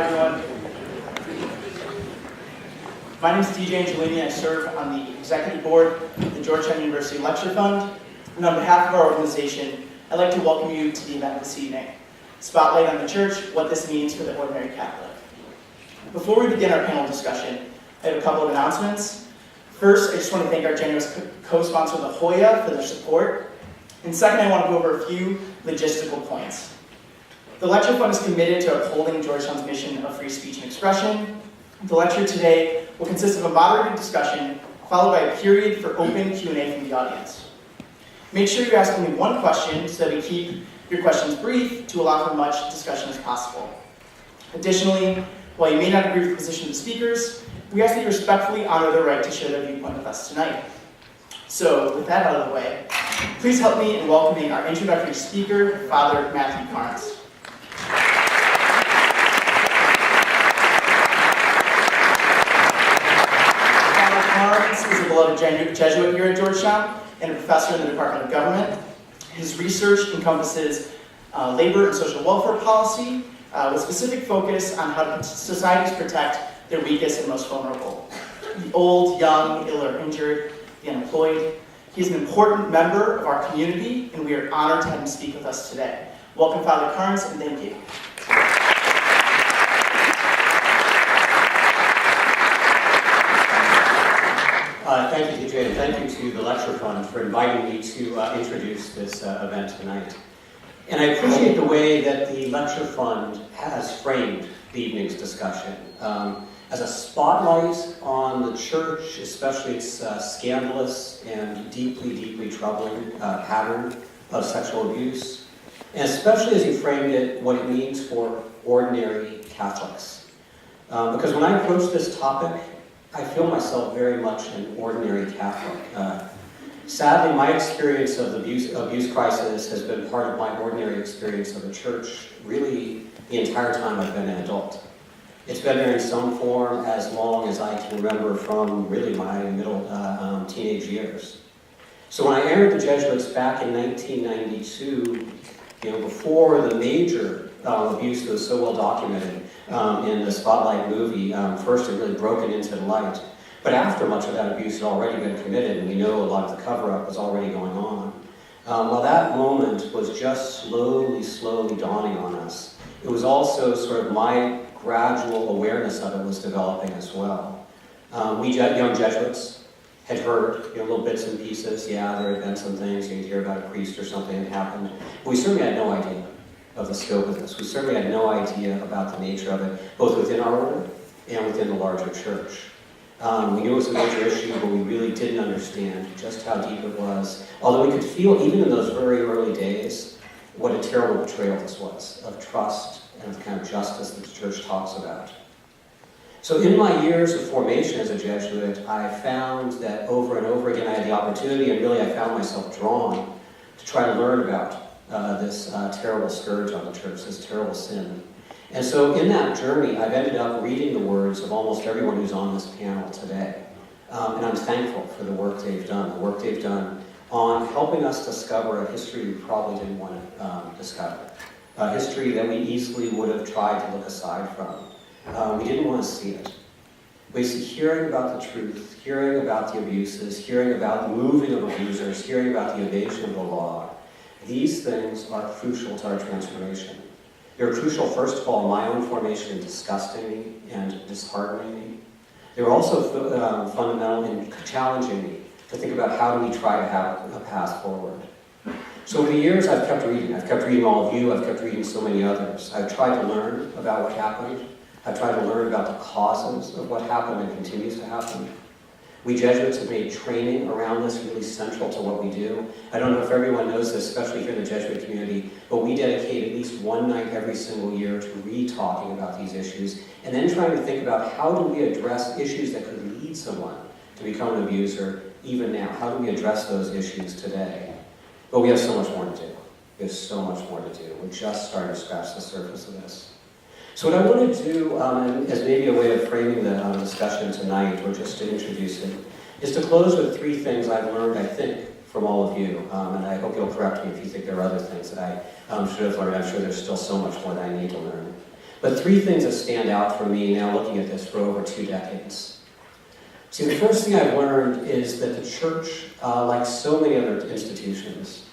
Hi, everyone. My name is DJ Angelini. I serve on the executive board of the Georgetown University Lecture Fund. And on behalf of our organization, I'd like to welcome you to the event this evening, Spotlight on the Church, What This Means for the Ordinary Catholic. Before we begin our panel discussion, I have a couple of announcements. First, I just want to thank our generous co-sponsor, La Jolla, for their support. And second, I want to go over a few logistical points. The Lecture Fund is committed to upholding Georgetown's mission of free speech and expression. The lecture today will consist of a moderated discussion, followed by a period for open Q&A from the audience. Make sure you ask only one question so that we keep your questions brief to allow for much discussion as possible. Additionally, while you may not agree with the position of the speakers, we ask that you respectfully honor their right to share their viewpoint with us tonight. So, with that out of the way, please help me in welcoming our introductory speaker, Father Matthew Carnes. Father Carnes is a beloved Jesuit here at Georgetown and a professor in the Department of Government. His research encompasses labor and social welfare policy, with specific focus on how societies protect their weakest and most vulnerable. The old, young, ill or injured, the unemployed. He's an important member of our community, and we are honored to have him speak with us today. Welcome, Father Carnes, and thank you. Thank you, DJ, and thank you to the Lecture Fund for inviting me to introduce this event tonight. And I appreciate the way that the Lecture Fund has framed the evening's discussion as a spotlight on the church, especially its scandalous and deeply, deeply troubling pattern of sexual abuse, and especially as you framed it, what it means for ordinary Catholics. Because when I approach this topic, I feel myself very much an ordinary Catholic. Sadly, my experience of the abuse crisis has been part of my ordinary experience of the church, really the entire time I've been an adult. It's been there in some form as long as I can remember from really my middle teenage years. So when I entered the Jesuits back in 1992, before the major abuse that was so well documented in the Spotlight movie, first had really broken into the light. But after much of that abuse had already been committed, and we know a lot of the cover-up was already going on, while that moment was just slowly dawning on us, it was also sort of my gradual awareness of it was developing as well. We young Jesuits had heard little bits and pieces. Yeah, there had been some things. You'd hear about a priest or something that happened. But we certainly had no idea of the scope of this. We certainly had no idea about the nature of it, both within our order and within the larger church. We knew it was a major issue, but we really didn't understand just how deep it was. Although we could feel, even in those very early days, what a terrible betrayal this was of trust and of the kind of justice that the church talks about. So in my years of formation as a Jesuit, I found that over and over again I had the opportunity, and really I found myself drawn to try to learn about this terrible scourge on the church, this terrible sin. And so in that journey, I've ended up reading the words of almost everyone who's on this panel today. And I'm thankful for the work they've done on helping us discover a history we probably didn't want to discover. A history that we easily would have tried to look aside from. We didn't want to see it. Basically, hearing about the truth, hearing about the abuses, hearing about the moving of abusers, hearing about the evasion of the law, these things are crucial to our transformation. They're crucial, first of all, in my own formation in disgusting me and disheartening me. They were also fundamental in challenging me to think about how do we try to have a path forward. So over the years, I've kept reading. I've kept reading all of you. I've kept reading so many others. I've tried to learn about what happened. I've tried to learn about the causes of what happened and continues to happen. We Jesuits have made training around this really central to what we do. I don't know if everyone knows this, especially here in the Jesuit community, but we dedicate at least one night every single year to re-talking about these issues, and then trying to think about how do we address issues that could lead someone to become an abuser even now. How do we address those issues today? But we have so much more to do. There's so much more to do. We're just starting to scratch the surface of this. So what I want to do, as maybe a way of framing the discussion tonight, or just to introduce it, is to close with three things I've learned, I think, from all of you. And I hope you'll correct me if you think there are other things that I should have learned. I'm sure there's still so much more that I need to learn. But three things that stand out for me now looking at this for over 2 decades. See, the first thing I've learned is that the church, like so many other institutions,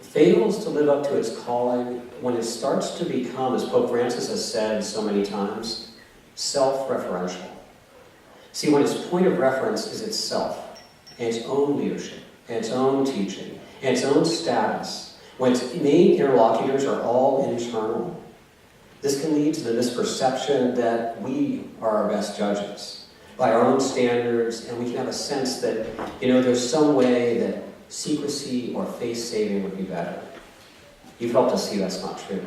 fails to live up to its calling when it starts to become, as Pope Francis has said so many times, self-referential. See, when its point of reference is itself, and its own leadership, and its own teaching, and its own status, when its main interlocutors are all internal, this can lead to the misperception that we are our best judges by our own standards, and we can have a sense that, there's some way that secrecy or face saving would be better. You've helped us see that's not true.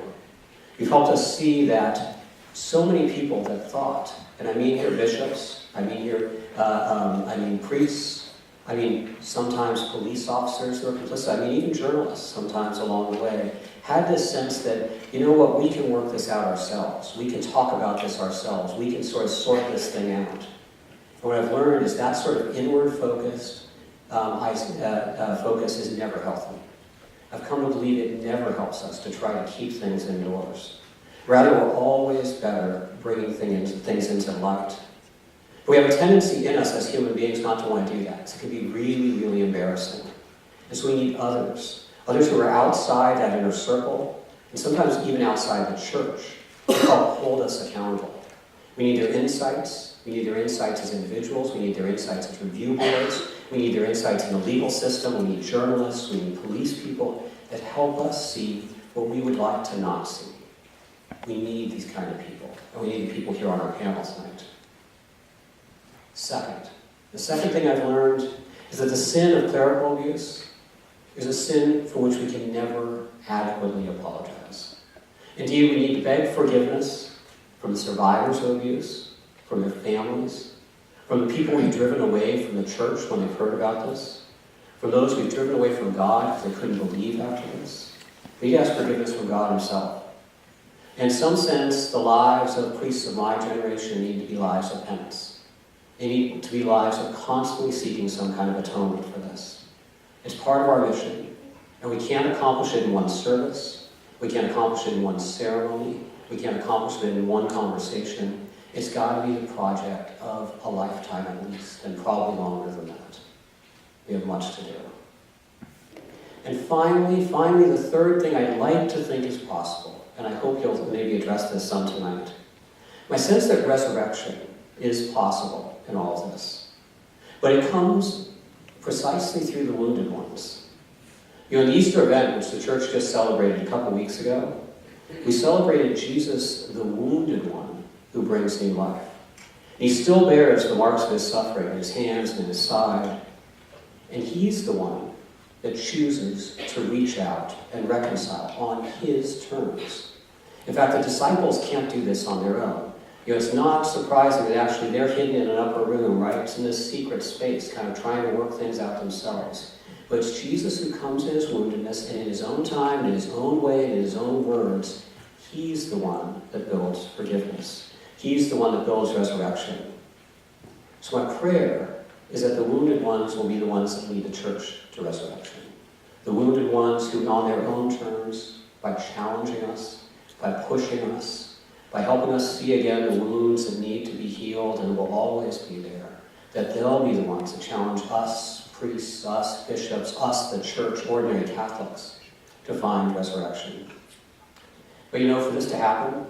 You've helped us see that so many people that thought, and I mean here bishops, I mean here, priests, I mean sometimes police officers who are complicit, I mean even journalists sometimes along the way, had this sense that, we can work this out ourselves. We can talk about this ourselves. We can sort of sort this thing out. And what I've learned is that sort of inward-focused focus is never healthy. I've come to believe it never helps us to try to keep things indoors. Rather, we're always better bringing things into light. But we have a tendency in us as human beings not to want to do that. So it can be really, really embarrassing. And so we need others who are outside that inner circle, and sometimes even outside the church, to help hold us accountable. We need their insights. We need their insights as individuals. We need their insights as review boards. We need their insights in the legal system. We need journalists. We need police people that help us see what we would like to not see. We need these kind of people. And we need the people here on our panel tonight. The second thing I've learned is that the sin of clerical abuse is a sin for which we can never adequately apologize. Indeed, we need to beg forgiveness from the survivors of abuse, from their families, from the people we've driven away from the church when they've heard about this, from those we've driven away from God because they couldn't believe after this. We need to ask forgiveness from God himself. In some sense, the lives of priests of my generation need to be lives of penance. They need to be lives of constantly seeking some kind of atonement for this. It's part of our mission, and we can't accomplish it in one service. We can't accomplish it in one ceremony. We can't accomplish it in one conversation. It's got to be the project of a lifetime at least, and probably longer than that. We have much to do. And finally, the third thing I'd like to think is possible, and I hope you'll maybe address this some tonight. My sense that resurrection is possible in all of this, but it comes precisely through the wounded ones. In the Easter event, which the church just celebrated a couple weeks ago, we celebrated Jesus, the wounded one, who brings new life. He still bears the marks of his suffering in his hands and in his side, and he's the one that chooses to reach out and reconcile on his terms. In fact, the disciples can't do this on their own. It's not surprising that actually they're hidden in an upper room, right? It's in this secret space, kind of trying to work things out themselves. But it's Jesus who comes in his woundedness, and in his own time, in his own way, in his own words, he's the one that builds forgiveness. He's the one that builds resurrection. So my prayer is that the wounded ones will be the ones that lead the church to resurrection. The wounded ones who, on their own terms, by challenging us, by pushing us, by helping us see again the wounds that need to be healed and will always be there, that they'll be the ones that challenge us, priests, us, bishops, us, the church, ordinary Catholics, to find resurrection. But for this to happen,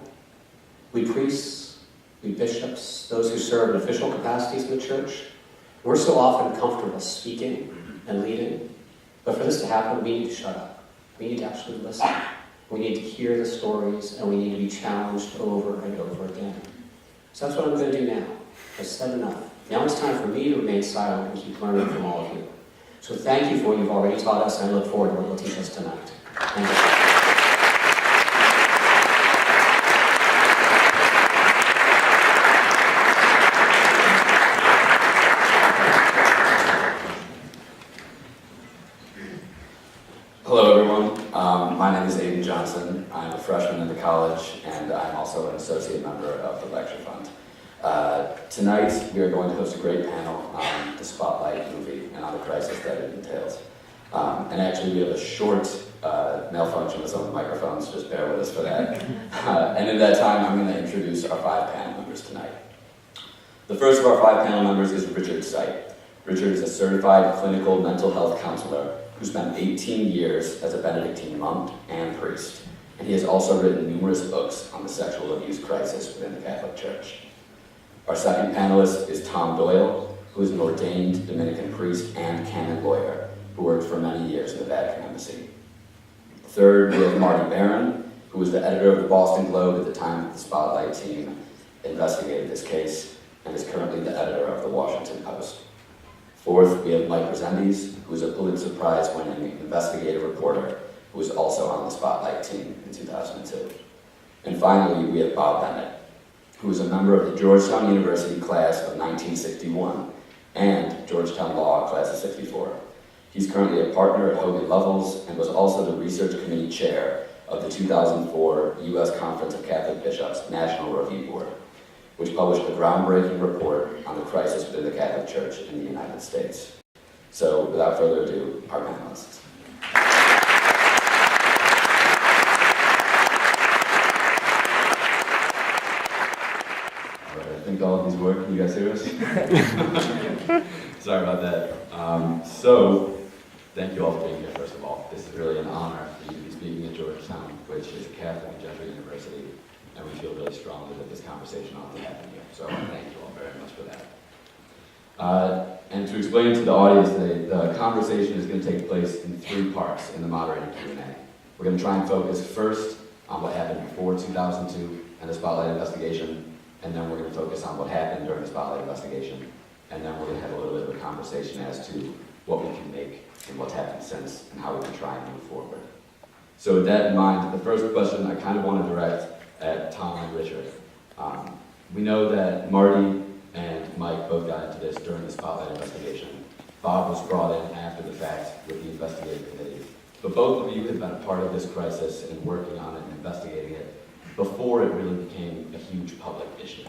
we priests, we bishops, those who serve in official capacities in the church, we're so often comfortable speaking and leading, but for this to happen, we need to shut up. We need to actually listen. We need to hear the stories, and we need to be challenged over and over again. So that's what I'm going to do now. I've said enough. Now it's time for me to remain silent and keep learning from all of you. So thank you for what you've already taught us, and I look forward to what you'll teach us tonight. Thank you. Hello, everyone. My name is Aiden Johnson. I'm a freshman in the college, and I'm also an associate member of the Lecture Fund. Tonight, we are going to host a great panel on the Spotlight movie and on the crisis that it entails. And actually, we have a short malfunction with some of the microphones, just bear with us for that. And in that time, I'm going to introduce our 5 panel members tonight. The first of our 5 panel members is Richard Sipe. Richard is a certified clinical mental health counselor who spent 18 years as a Benedictine monk and priest, and he has also written numerous books on the sexual abuse crisis within the Catholic Church. Our second panelist is Tom Doyle, who is an ordained Dominican priest and canon lawyer who worked for many years in the Vatican Embassy. Third, we have Marty Barron, who was the editor of the Boston Globe at the time that the Spotlight team investigated this case and is currently the editor of the Washington Post. Fourth, we have Mike Rezendes, who is a Pulitzer Prize-winning investigative reporter who was also on the Spotlight team in 2002. And finally, we have Bob Bennett, who is a member of the Georgetown University class of 1961 and Georgetown Law class of 64. He's currently a partner at Hogan Lovells and was also the research committee chair of the 2004 U.S. Conference of Catholic Bishops National Review Board, which published a groundbreaking report on the crisis within the Catholic Church in the United States. So, without further ado, our panelists. All right, I think all of these work. Can you guys hear us? Sorry about that. So, thank you all for being here, first of all. This is really an honor for you to be speaking at Georgetown, which is a Catholic and Jesuit university, and we feel really strongly that this conversation ought to happen here. So thank you all very much for that. And to explain to the audience today, the conversation is going to take place in 3 parts in the moderated Q&A. We're going to try and focus first on what happened before 2002 and the Spotlight investigation, and then we're going to focus on what happened during the Spotlight investigation, and then we're going to have a little bit of a conversation as to what we can make and what's happened since and how we can try and move forward. So with that in mind, the first question I kind of want to direct at Tom and Richard. We know that Marty and Mike both got into this during the Spotlight investigation. Bob was brought in after the fact with the investigative committee. But both of you have been a part of this crisis and working on it and investigating it before it really became a huge public issue.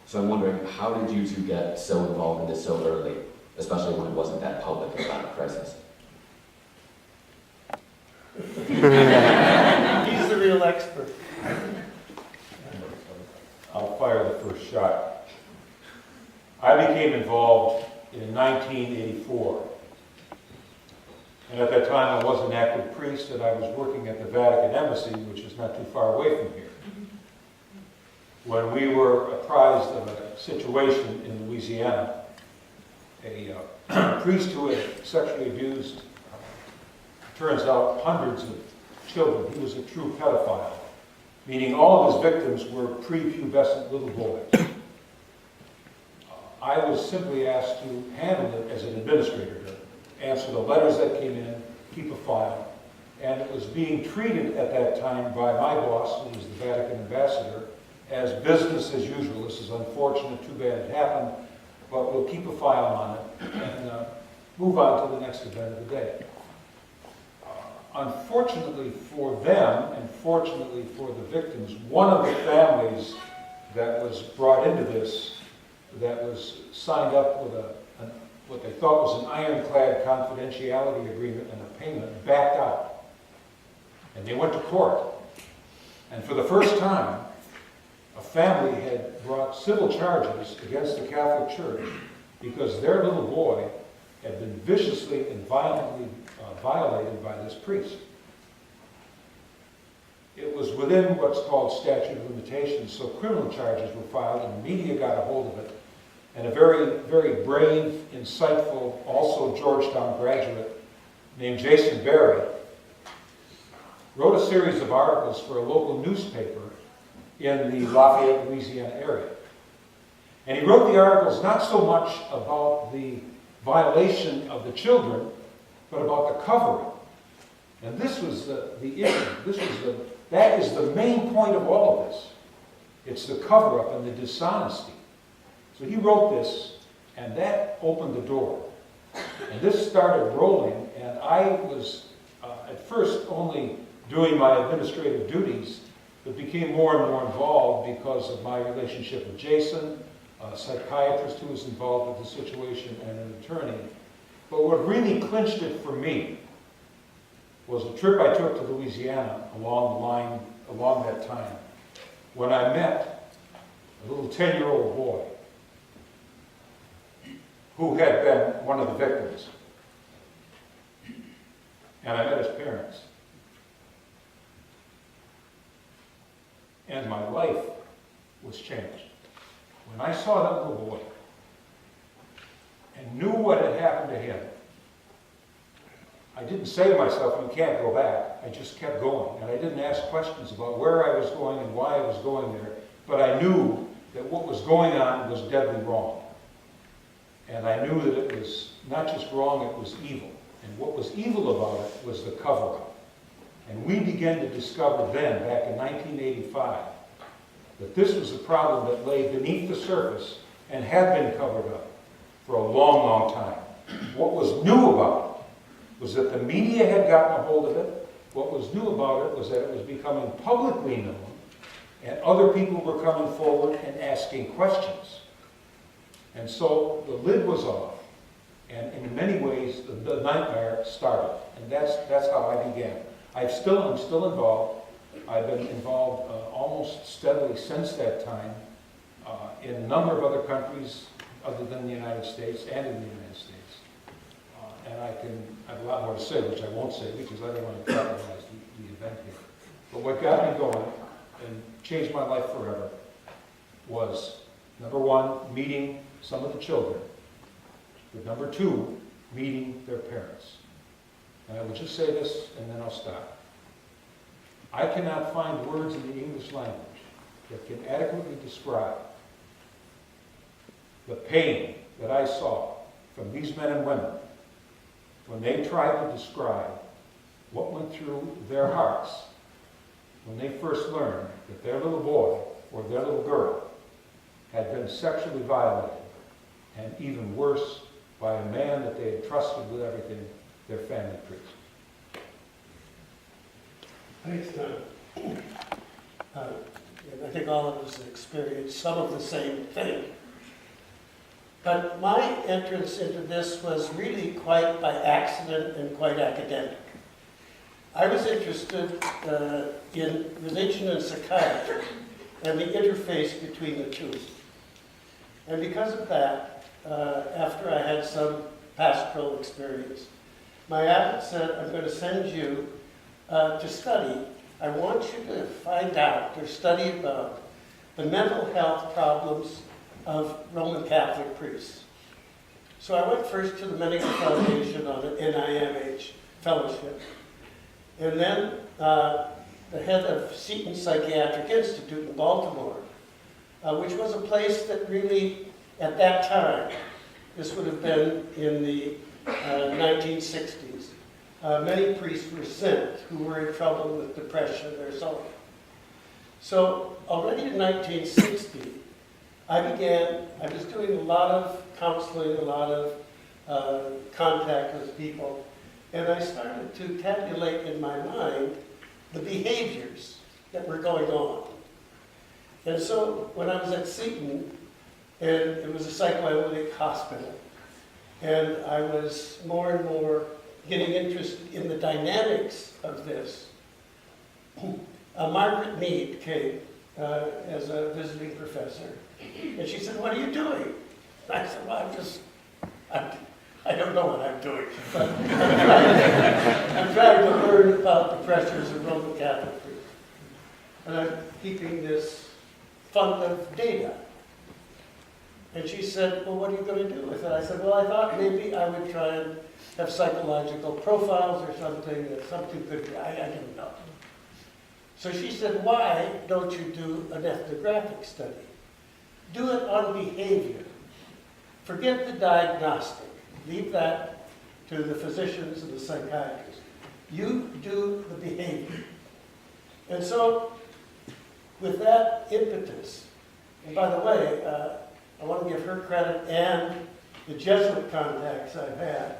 So I'm wondering, how did you two get so involved in this so early, especially when it wasn't that public about a crisis? He's the real expert. I'll fire the first shot. I became involved in 1984. And at that time, I was an active priest, and I was working at the Vatican Embassy, which is not too far away from here. When we were apprised of a situation in Louisiana, a priest who had sexually abused, turns out, hundreds of children. He was a true pedophile, meaning all of his victims were prepubescent little boys. I was simply asked to handle it as an administrator, to answer the letters that came in, keep a file, and it was being treated at that time by my boss, who was the Vatican ambassador, as business as usual. This is unfortunate, too bad it happened, but we'll keep a file on it and move on to the next event of the day. Unfortunately for them, and fortunately for the victims, one of the families that was brought into this, that was signed up with what they thought was an ironclad confidentiality agreement and a payment, backed out. And they went to court. And for the first time, a family had brought civil charges against the Catholic Church because their little boy had been viciously and violently violated by this priest. It was within what's called statute of limitations, so criminal charges were filed and the media got a hold of it. And a very, very brave, insightful, also Georgetown graduate named Jason Berry wrote a series of articles for a local newspaper in the Lafayette, Louisiana area. And he wrote the articles not so much about the violation of the children, but about the covering. And this was the issue. That is the main point of all of this. It's the cover-up and the dishonesty. So he wrote this, and that opened the door. And this started rolling, and I was at first only doing my administrative duties, but became more and more involved because of my relationship with Jason, a psychiatrist who was involved with the situation, and an attorney. But what really clinched it for me was a trip I took to Louisiana along that time, when I met a little 10-year-old boy who had been one of the victims. And I met his parents. And my life was changed. When I saw that little boy and knew what had happened to him, I didn't say to myself, you can't go back. I just kept going. And I didn't ask questions about where I was going and why I was going there. But I knew that what was going on was deadly wrong. And I knew that it was not just wrong, it was evil. And what was evil about it was the cover-up. And we began to discover then, back in 1985, that this was a problem that lay beneath the surface and had been covered up for a long, long time. What was new about it was that the media had gotten a hold of it. What was new about it was that it was becoming publicly known, and other people were coming forward and asking questions. And so the lid was off, and in many ways the nightmare started. And that's how I began. I'm still involved. I've been involved almost steadily since that time in a number of other countries other than the United States and in the United States. And I have a lot more to say, which I won't say because I don't want to capitalize the event here. But what got me going and changed my life forever was, number one, meeting some of the children. But number two, meeting their parents. And I will just say this, and then I'll stop. I cannot find words in the English language that can adequately describe the pain that I saw from these men and women when they tried to describe what went through their hearts when they first learned that their little boy or their little girl had been sexually violated, and even worse, by a man that they had trusted with everything, their family priest. Thanks, Tom. And I think all of us have experienced some of the same thing. But my entrance into this was really quite by accident and quite academic. I was interested in religion and psychiatry and the interface between the two. And because of that, after I had some pastoral experience, my abbot said, I'm going to send you to study. I want you to find out or study about the mental health problems of Roman Catholic priests. So I went first to the Medical Foundation on an NIMH fellowship. And then the head of Seton Psychiatric Institute in Baltimore, which was a place that really, at that time, this would have been in the 1960s, many priests were sent who were in trouble with depression or so on. So already in 1960, I was doing a lot of counseling, a lot of contact with people, and I started to tabulate in my mind the behaviors that were going on. And so when I was at Seton, and it was a psychoanalytic hospital, and I was more and more getting interested in the dynamics of this, Margaret Mead came as a visiting professor, and she said, "What are you doing?" I said, "Well, I don't know what I'm doing, but I'm trying to learn about the pressures of Roman Catholic priests. And I'm keeping this fund of data." And she said, "Well, what are you going to do with it?" I said, "Well, I thought maybe I would try and have psychological profiles or something that something could be." I didn't know. So she said, "Why don't you do an ethnographic study? Do it on behavior. Forget the diagnostic. Leave that to the physicians and the psychiatrists. You do the behavior." And so, with that impetus, and by the way, I want to give her credit and the Jesuit contacts I've had.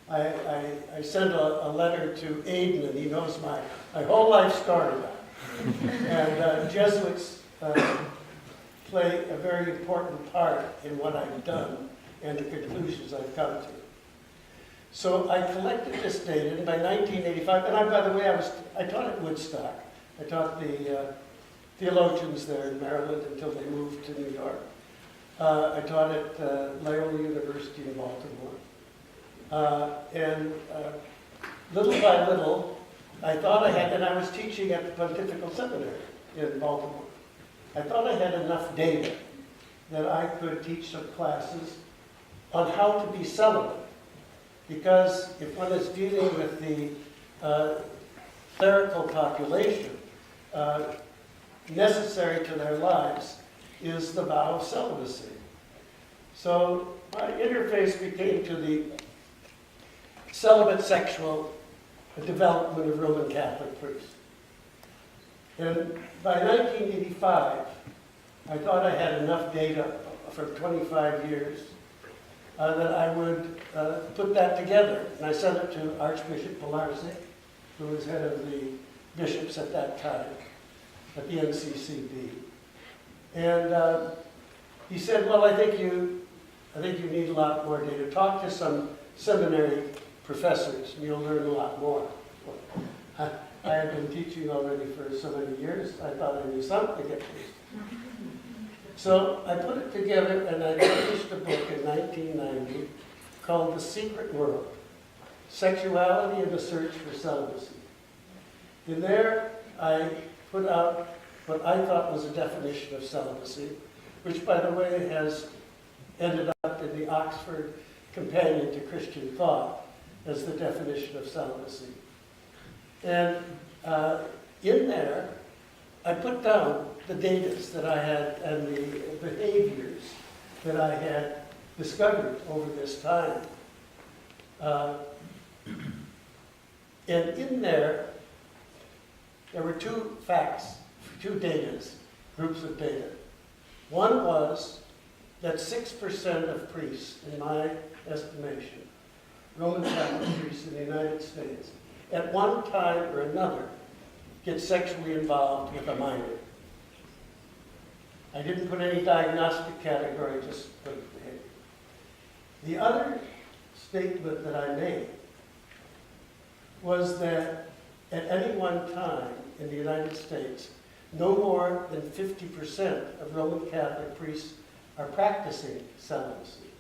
I sent a letter to Aiden, and he knows my whole life story now. And Jesuits play a very important part in what I've done and the conclusions I've come to. So I collected this data, and by 1985, and by the way, I taught at Woodstock. I taught the theologians there in Maryland until they moved to New York. I taught at Loyola University in Baltimore. And little by little, I thought I had, and I was teaching at the Pontifical Seminary in Baltimore. I thought I had enough data that I could teach some classes on how to be celibate. Because if one is dealing with the clerical population, necessary to their lives is the vow of celibacy. So my interface became to the celibate sexual development of Roman Catholic priests. And by 1985, I thought I had enough data for 25 years that I would put that together. And I sent it to Archbishop Pulitzer, who was head of the bishops at that time at the NCCB. And he said, well, I think you need a lot more data. Talk to some seminary professors and you'll learn a lot more. I had been teaching already for so many years, I thought I knew something at least. So I put it together and I published a book in 1990 called The Secret World, Sexuality and the Search for Celibacy. In there, I put out what I thought was a definition of celibacy, which, by the way, has ended up in the Oxford Companion to Christian Thought as the definition of celibacy. And in there, I put down the data that I had and the behaviors that I had discovered over this time. And in there were two facts, two datas, groups of data. One was that 6% of priests, in my estimation, Roman Catholic priests in the United States, at one time or another, get sexually involved with a minor. I didn't put any diagnostic category, just put behavior. The other statement that I made was that at any one time in the United States, no more than 50% of Roman Catholic priests are practicing celibacy.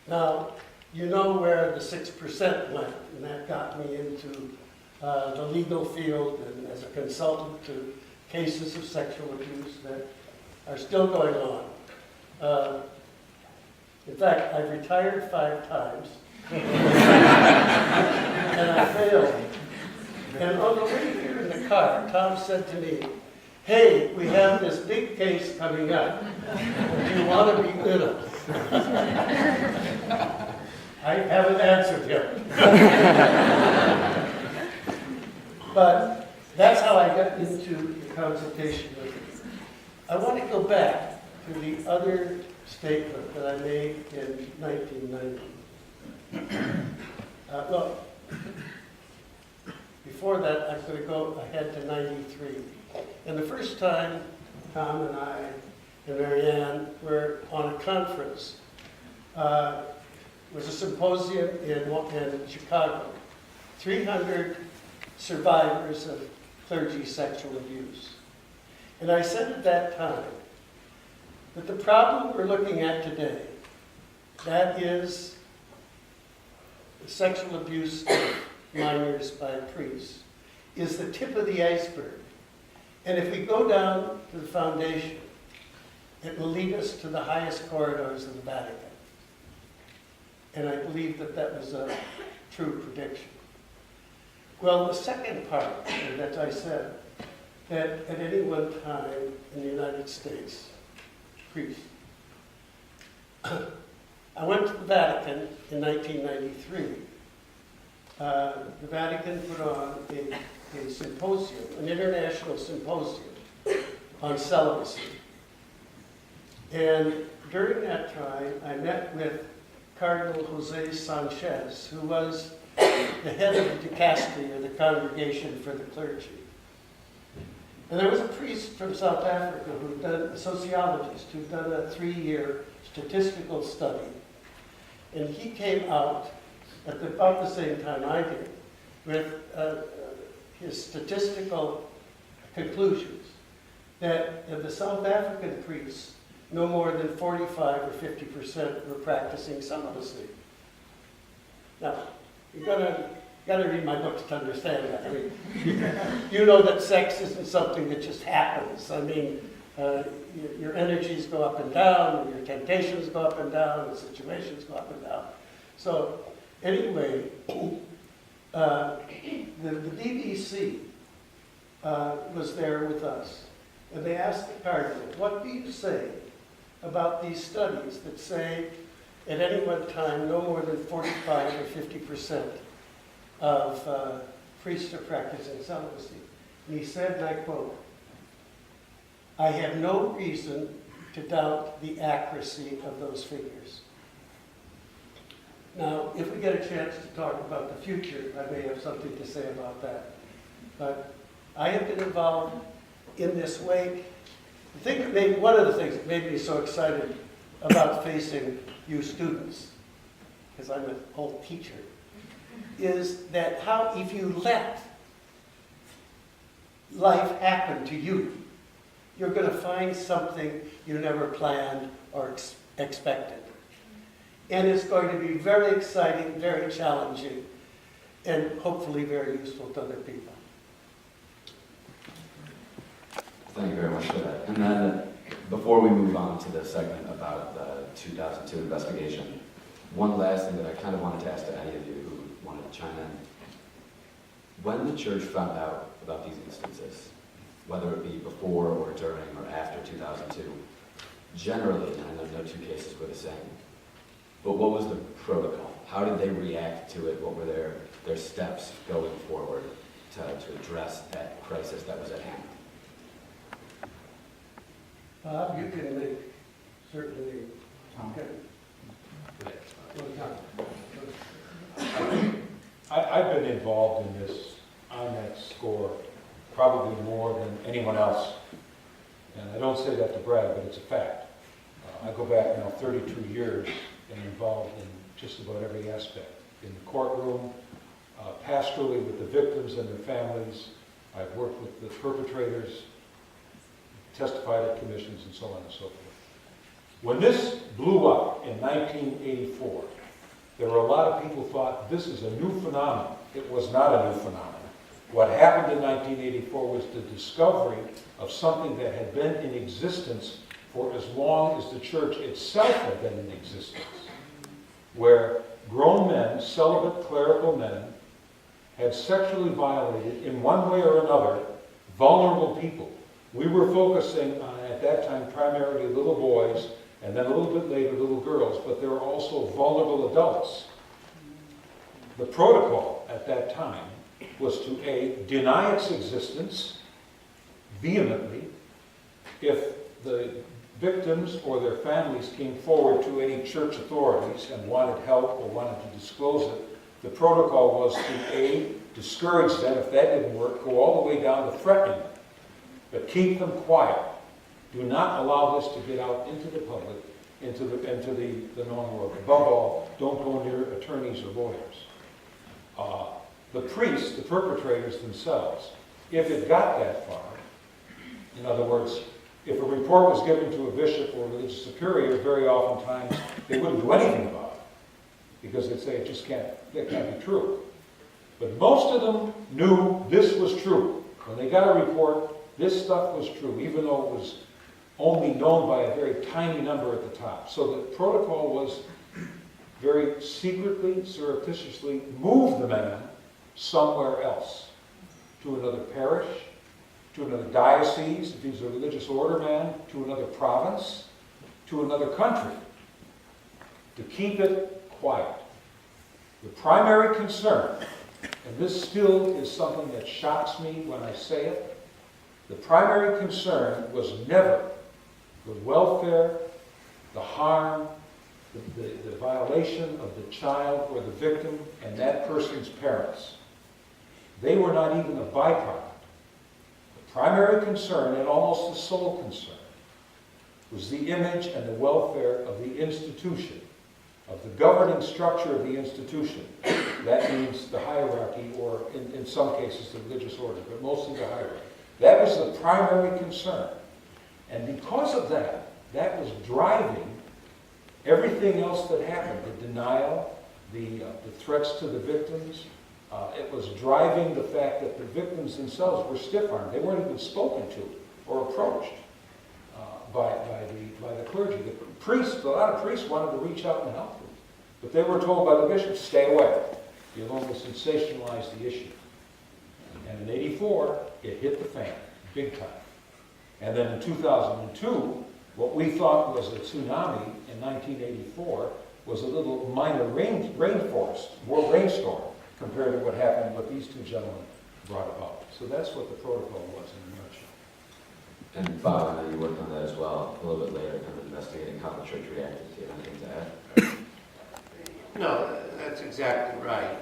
Now, you know where the 6% went, and that got me into the legal field and as a consultant to cases of sexual abuse that are still going on. In fact, I've retired 5 times, and I failed. And on the way here in the car, Tom said to me, hey, we have this big case coming up. Do you want to be in it? I haven't answered him. But that's how I got into the consultation with him. I want to go back to the other statement that I made in 1990. Well, before that, I'm going to go ahead to 93. And the first time Tom and I and Marianne were on a conference, it was a symposium in Chicago. 300 survivors of clergy sexual abuse. And I said at that time that the problem we're looking at today, that is the sexual abuse of minors by priests, is the tip of the iceberg. And if we go down to the foundation, it will lead us to the highest corridors of the Vatican. And I believe that that was a true prediction. Well, the second part, that I said, that at any one time in the United States, priests. I went to the Vatican in 1993. The Vatican put on a symposium, an international symposium on celibacy. And during that time, I met with Cardinal Jose Sanchez, who was the head of the dicastery, or the Congregation for the Clergy. And there was a priest from South Africa who'd done, a sociologist, who'd done a 3-year statistical study. And he came out at about the same time I did, with his statistical conclusions that of the South African priests, no more than 45 or 50% were practicing celibacy. Now, you've got to read my books to understand that. I mean, you know that sex isn't something that just happens. I mean, your energies go up and down, your temptations go up and down, the situations go up and down. So, anyway, the BBC was there with us, and they asked the Cardinal, what do you say about these studies that say at any one time no more than 45 or 50% of priests are practicing celibacy? And he said, and I quote, "I have no reason to doubt the accuracy of those figures." Now, if we get a chance to talk about the future, I may have something to say about that. But I have been involved in this wake. One of the things that made me so excited about facing you students, because I'm an old teacher, is that how if you let life happen to you, you're going to find something you never planned or expected. And it's going to be very exciting, very challenging, and hopefully very useful to other people. Thank you very much for that. And then, before we move on to the segment about the 2002 investigation, one last thing that I kind of wanted to ask to any of you who wanted to chime in. When the church found out about these instances, whether it be before or during or after 2002, generally, and I know no two cases were the same, but what was the protocol? How did they react to it? What were their steps going forward to address that crisis that was at hand? Bob, you can make certainly. Okay. I've been involved in this on that score probably more than anyone else. And I don't say that to brag, but it's a fact. I go back now 32 years and involved in just about every aspect. In the courtroom, pastorally with the victims and their families. I've worked with the perpetrators, testified at commissions, and so on and so forth. When this blew up in 1984, there were a lot of people who thought this is a new phenomenon. It was not a new phenomenon. What happened in 1984 was the discovery of something that had been in existence for as long as the church itself had been in existence, where grown men, celibate clerical men, had sexually violated, in one way or another, vulnerable people. We were focusing on, at that time, primarily little boys, and then a little bit later, little girls, but there were also vulnerable adults. The protocol at that time was to, A, deny its existence vehemently. If the victims or their families came forward to any church authorities and wanted help or wanted to disclose it, the protocol was to, A, discourage them. If that didn't work, go all the way down to threatening them. But keep them quiet. Do not allow this to get out into the public, into the known world. Above all, don't go near attorneys or lawyers. The priests, the perpetrators themselves, if it got that far, in other words, if a report was given to a bishop or religious superior, very oftentimes they wouldn't do anything about it because they'd say that can't be true. But most of them knew this was true. When they got a report, this stuff was true, even though it was only known by a very tiny number at the top. So the protocol was very secretly, surreptitiously move the man somewhere else, to another parish, to another diocese, if he's a religious order man, to another province, to another country, to keep it quiet. The primary concern, and this still is something that shocks me when I say it, the primary concern was never the welfare, the harm, the violation of the child or the victim and that person's parents. They were not even a byproduct. The primary concern, and almost the sole concern, was the image and the welfare of the institution of the governing structure of the institution. That means the hierarchy, or in some cases the religious order, but mostly the hierarchy. That was the primary concern. And because of that, that was driving everything else that happened, the denial, the threats to the victims. It was driving the fact that the victims themselves were stiff-armed. They weren't even spoken to or approached by the clergy. The priests, a lot of priests wanted to reach out and help them, but they were told by the bishop, stay away. You'll only sensationalize the issue. And in '84, it hit the fan, big time. And then in 2002, what we thought was a tsunami in 1984 was a little minor rainstorm compared to what happened, what these two gentlemen brought about. So that's what the protocol was in a nutshell. And Bob, I know you worked on that as well a little bit later, kind of investigating how the church reacted. Do you have anything to add? No, that's exactly right.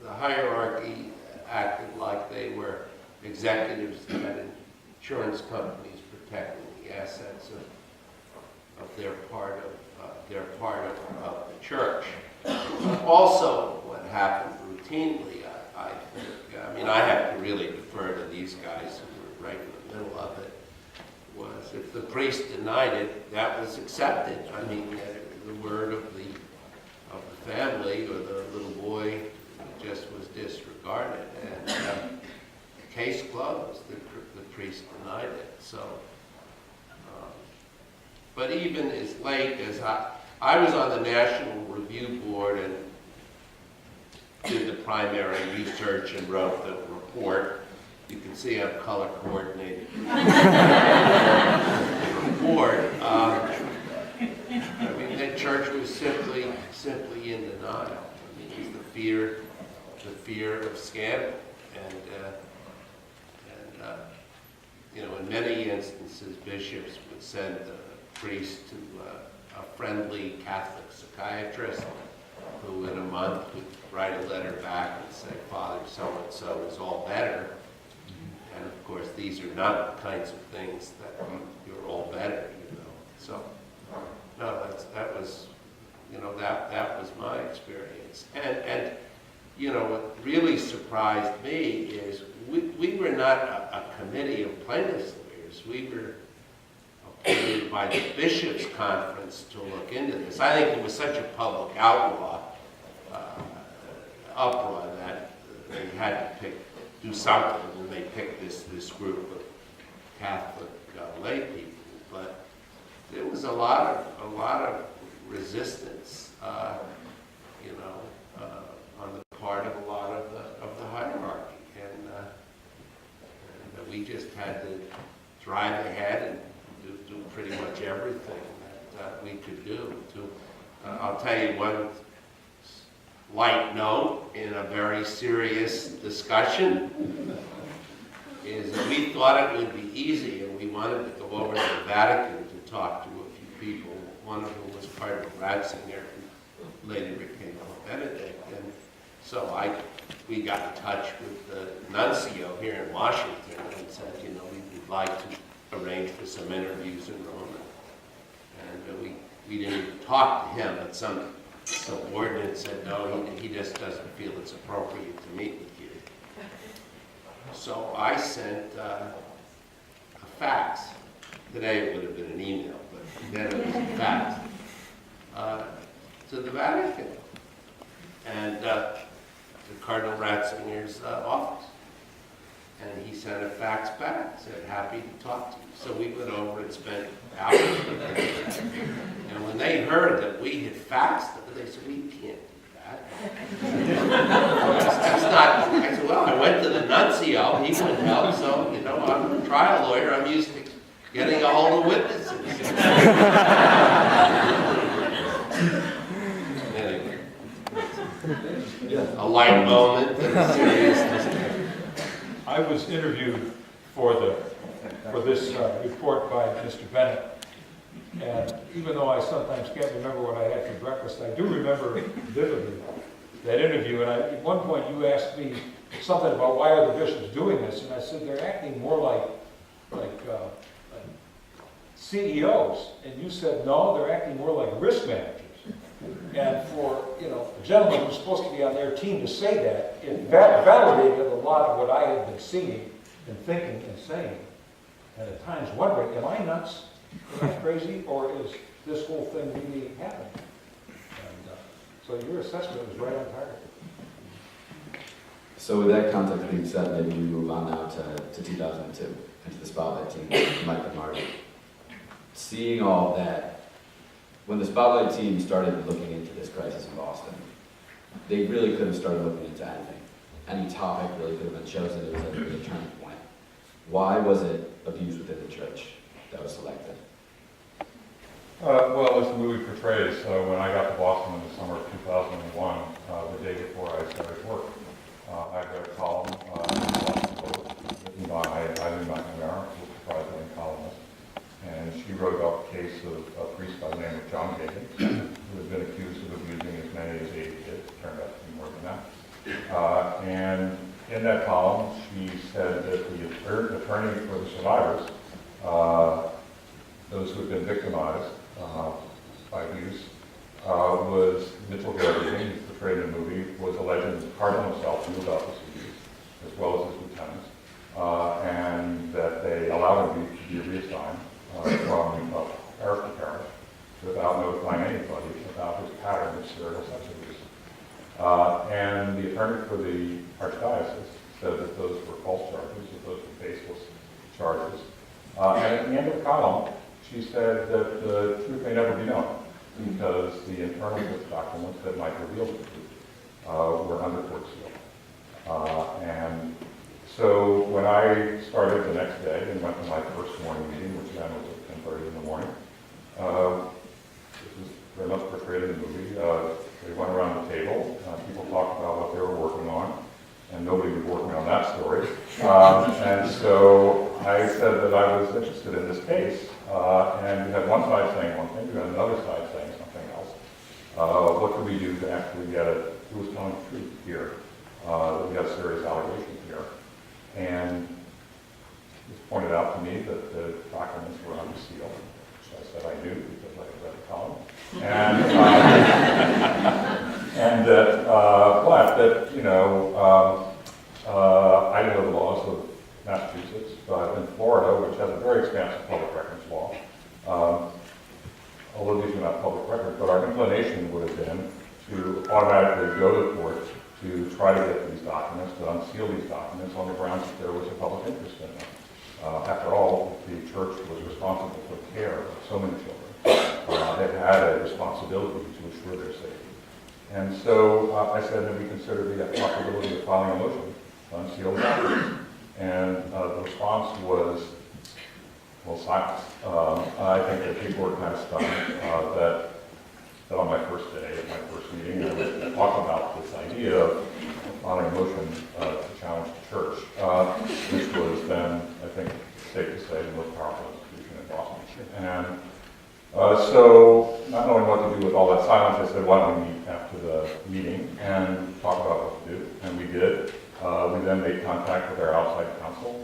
The hierarchy acted like they were executives that had insurance companies protecting the assets of their part of the church. Also, what happened routinely, I think, I mean, I have to really defer to these guys who were right in the middle of it, was if the priest denied it, that was accepted. I mean, the word of the family or the little boy just was disregarded, and case closed. The priest denied it. So, but even as late as I was on the National Review Board and did the primary research and wrote the report. You can see I'm color coordinated. Report. I mean, the church was simply in denial. I mean, it was the fear of scandal, and you know, in many instances, bishops would send the priest to a friendly Catholic psychiatrist, who in a month would write a letter back and say, Father so-and-so is all better. And of course, these are not the kinds of things that you're all better, you know. So, no, that was, you know, that was my experience. And you know, what really surprised me is we were not a committee of plaintiffs' lawyers. We were appointed by the bishops' conference to look into this. I think it was such a public uproar that they had to do something, and they picked this group of Catholic lay people. But there was a lot of resistance, you know, on the part of a lot of the hierarchy, and we just had to drive ahead and do pretty much everything that we could do. I'll tell you one light note in a very serious discussion is that we thought it would be easy, and we wanted to go over to the Vatican to talk to a few people, one of whom was part of Ratzinger, who later became Benedict. And so we got in touch with the nuncio here in Washington and said, you know, we'd like to arrange for some interviews in Rome. And we didn't even talk to him, but some subordinate said, no, he just doesn't feel it's appropriate to meet with you. So I sent a fax. Today it would have been an email, but then it was a fax to the Vatican and to Cardinal Ratzinger's office. And he sent a fax back, said, happy to talk to you. So we went over and spent hours with them. And when they heard that we had faxed them, they said, we can't do that. That's not, I said, well, I went to the nuncio, he wouldn't help, so, you know, I'm a trial lawyer, I'm used to getting a hold of witnesses. Anyway, a light moment and a seriousness. I was interviewed for this report by Mr. Bennett, and even though I sometimes can't remember what I had for breakfast, I do remember vividly that interview. And at one point you asked me something about why are the bishops doing this, and I said they're acting more like CEOs, and you said, no, they're acting more like risk managers. And for, a gentleman who's supposed to be on their team to say that, it validated a lot of what I had been seeing and thinking and saying, and at times wondering, am I nuts? Am I crazy? Or is this whole thing really happening? And so your assessment was right on target. So with that context being said, maybe we move on now to 2002, and to the Spotlight team, Mike and Marty. Seeing all that, when the Spotlight team started looking into this crisis in Boston, they really could have started looking into anything. Any topic really could have been chosen. It was a really turning point. Why was it abuse within the church that was selected? Well, as the movie portrays, when I got to Boston in the summer of 2001, the day before I started work, I read a column in the Boston Globe written by Eileen McNamara, who was a prize-winning columnist. And she wrote about the case of a priest by the name of John Gagan, who had been accused of abusing as many as 80 kids. It turned out to be more than that. And in that column, she said that the attorney for the survivors, those who had been victimized by abuse, was Mitchell Georgetown, who's portrayed in the movie, was alleging that the cardinal himself knew about this abuse, as well as his lieutenants, and that they allowed him to be reassigned from parish to parish without notifying anybody about his pattern of serial sex abuse. And the attorney for the archdiocese said that those were false charges, that those were baseless charges. And at the end of the column, she said that the truth may never be known because the internal documents that might reveal the truth were under court seal. And so when I started the next day and went to my first morning meeting, which then was at 10:30 in the morning, this is very much portrayed in the movie. They went around the table, people talked about what they were working on, and nobody was working on that story. And so I said that I was interested in this case, and you had one side saying one thing, you had another side saying something else. What could we do to actually get it? Who was telling the truth here? That we have serious allegations here. And it was pointed out to me that the documents were under seal, which I said I knew because I had read the column. And that, I didn't know the laws of Massachusetts, but in Florida, which has a very expansive public records law, although these are not public records, but our inclination would have been to automatically go to court to try to get these documents, to unseal these documents on the grounds that there was a public interest in them. After all, the church was responsible for the care of so many children. They had a responsibility to ensure their safety. And so I said that we considered the possibility of filing a motion to unseal the documents. And the response was, well, silence. I think that people were kind of stunned that on my first day, at my first meeting, I was talking about this idea of filing a motion to challenge the church, which was then, I think, safe to say, the most powerful institution in Boston. And so, not knowing what to do with all that silence, I said, why don't we meet after the meeting and talk about what to do? And we did. We then made contact with our outside counsel,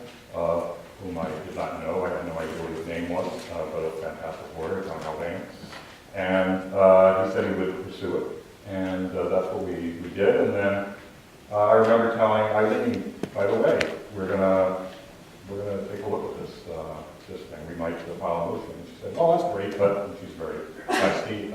whom I did not know. I had no idea what his name was, but a fantastic lawyer, John Haldane. And he said he would pursue it, and that's what we did. And then I remember telling Eileen, by the way, we're gonna take a look at this thing. We might file a motion. And she said, oh, that's great, but and she's very feisty.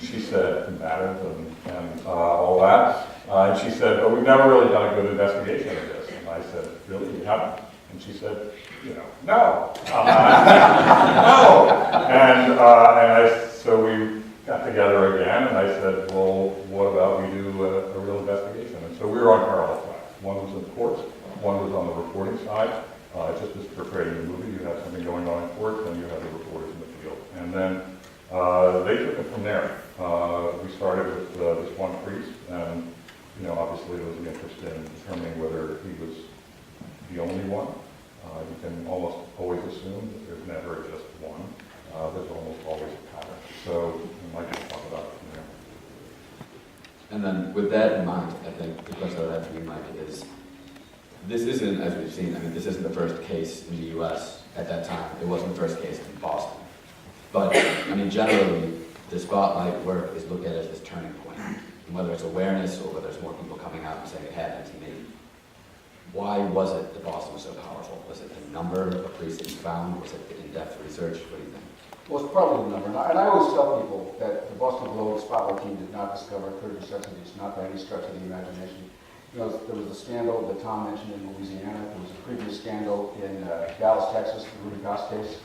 She said combative and all that. And she said, oh, we've never really done a good investigation of this. And I said, really, you haven't? And she said, no. No. And so we got together again, and I said, well, what about we do a real investigation? And so we were on parallel tracks. One was in the courts, one was on the reporting side. Just as portrayed in the movie, you have something going on in court, and you have the reporters in the field. And then they took it from there. We started with this one priest, and obviously there was an interest in determining whether he was the only one. You can almost always assume that there's never just one. There's almost always a pattern. So we might just talk about it from there. And then with that in mind, I think the question I would have for you, Mike, is this isn't, as we've seen, this isn't the first case in the U.S. at that time. It wasn't the first case in Boston. But, I mean, generally, the spotlight work is looked at as this turning point. And whether it's awareness or whether it's more people coming out and saying it happened to me. Why was it that Boston was so powerful? Was it the number of priests that you found? Was it the in-depth research? What do you think? Well, it's probably the number. And I always tell people that the Boston Globe Spotlight team did not discover clergy sex abuse, not by any stretch of the imagination. You know, there was a scandal that Tom mentioned in Louisiana. There was a previous scandal in Dallas, Texas, the Rudy Goss case.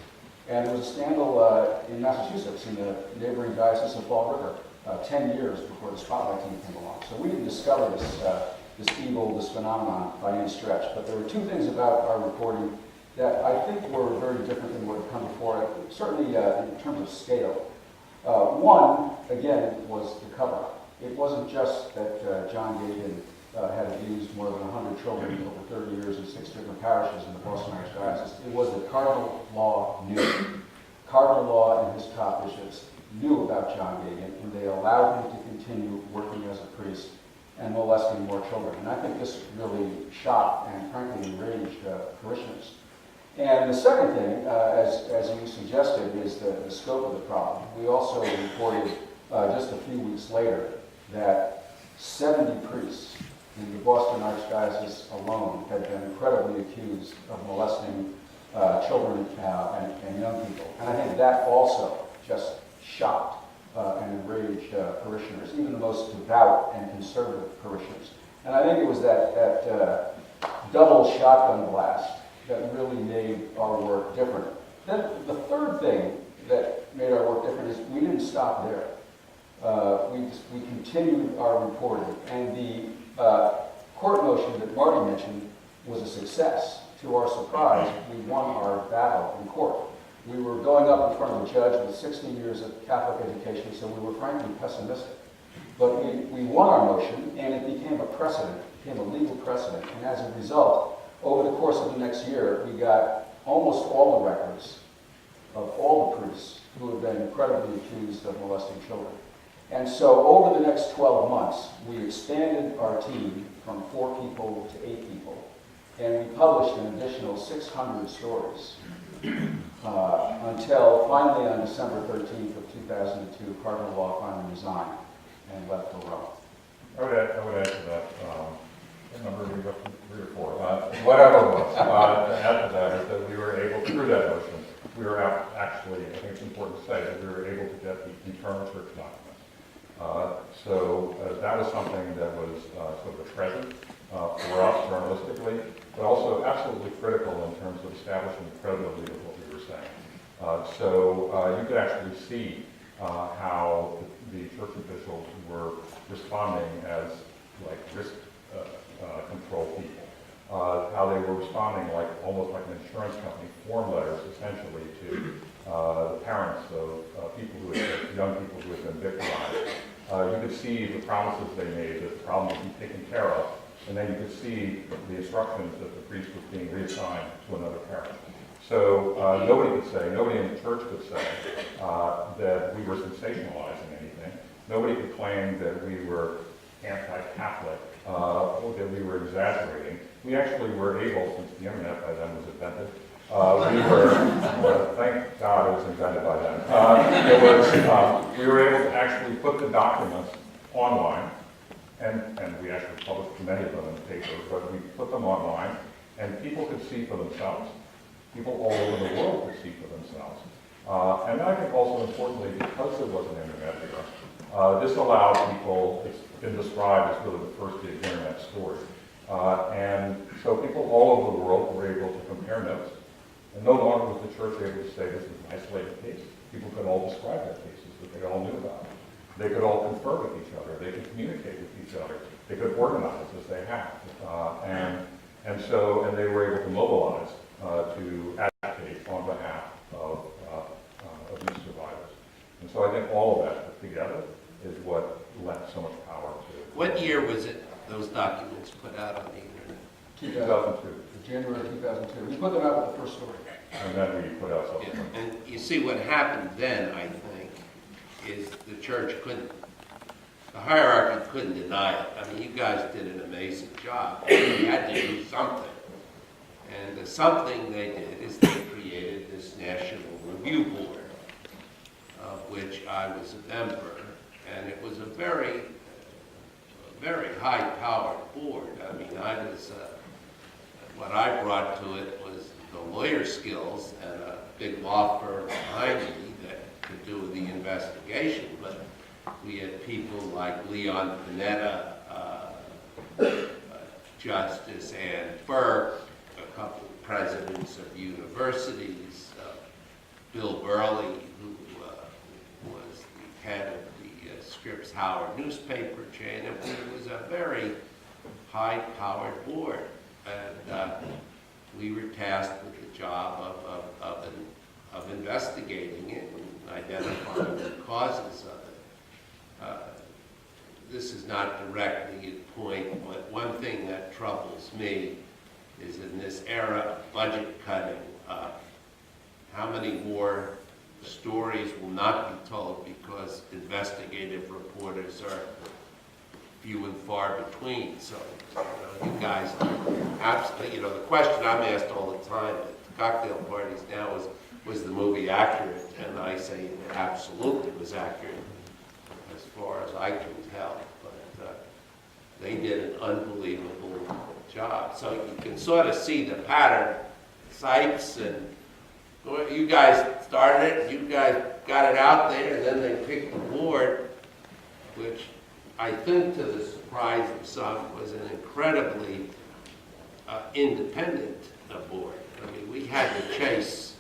And there was a scandal in Massachusetts in the neighboring diocese of Fall River 10 years before the Spotlight team came along. So we didn't discover this evil, this phenomenon by any stretch. But there were two things about our reporting that I think were very different than what had come before it, certainly in terms of scale. One, again, was the cover-up. It wasn't just that John Gagan had abused more than 100 children over 30 years in 6 different parishes in the Boston Archdiocese. It was that Cardinal Law knew. Cardinal Law and his top bishops knew about John Gagan, and they allowed him to continue working as a priest and molesting more children. And I think this really shocked and frankly enraged parishioners. And the second thing, as you suggested, is the scope of the problem. We also reported just a few weeks later that 70 priests in the Boston Archdiocese alone had been credibly accused of molesting children and young people. And I think that also just shocked and enraged parishioners, even the most devout and conservative parishioners. And I think it was that double shotgun blast that really made our work different. Then the third thing that made our work different is we didn't stop there. We continued our reporting, and the court motion that Marty mentioned was a success. To our surprise, we won our battle in court. We were going up in front of a judge with 16 years of Catholic education, so we were frankly pessimistic. But we won our motion, and it became a precedent, became a legal precedent, and as a result, over the course of the next year, we got almost all the records of all the priests who had been credibly accused of molesting children. And so over the next 12 months, we expanded our team from 4 people to 8 people, and we published an additional 600 stories until finally on December 13th of 2002, Cardinal Law finally resigned and left for Rome. I would add to that, what number we got, 3 or 4, whatever it was. To add to that is that we were able, through that motion, we were actually, I think it's important to say, that we were able to get the internal church documents. So that was something that was sort of a treasure for us journalistically, but also absolutely critical in terms of establishing the credibility of what we were saying. So you could actually see how the church officials were responding as like risk control people. How they were responding like almost like an insurance company, form letters essentially to the parents of people who had, young people who had been victimized. You could see the promises they made that the problem would be taken care of, and then you could see the instructions that the priest was being reassigned to another parent. So nobody in the church could say that we were sensationalizing anything. Nobody could claim that we were anti-Catholic, or that we were exaggerating. We actually were able, since the internet by then was invented, thank God it was invented by then. We were able to actually put the documents online, and we actually published many of them in the paper, but we put them online, and people could see for themselves. People all over the world could see for themselves. And I think also importantly, because there was an internet era, this allowed people, it's been described as really the first big internet story. And so people all over the world were able to compare notes. And no longer was the church able to say this is an isolated case. People could all describe their cases that they all knew about. They could all confer with each other. They could communicate with each other. They could organize as they have. And they were able to mobilize to advocate on behalf of abuse survivors. And so I think all of that put together is what lent so much power to. What year was it those documents put out on the internet? 2002. January 2002. We put them out with the first story. And then we put out something. Yeah. And you see what happened then, I think, is the church couldn't, the hierarchy couldn't deny it. I mean, you guys did an amazing job. You had to do something. And the something they did is they created this National Review Board. of which I was a member, and it was a very high-powered board. I mean, what I brought to it was the lawyer skills and a big law firm behind me that could do the investigation, but we had people like Leon Panetta, Justice Ann Burke, a couple of presidents of universities, Bill Burley, who was the head of the Scripps Howard newspaper chain. It was a very high-powered board, and we were tasked with the job of investigating it and identifying the causes of it. This is not directly at point, but one thing that troubles me is in this era of budget cutting, how many more stories will not be told because investigative reporters are few and far between. So, you guys absolutely, the question I'm asked all the time at the cocktail parties now is, was the movie accurate? And I say it absolutely was accurate as far as I can tell. But they did an unbelievable job. So you can sort of see the pattern. Sipes and you guys started it, you guys got it out there, and then they picked the board, which I think to the surprise of some was an incredibly independent board. I mean, we had to chase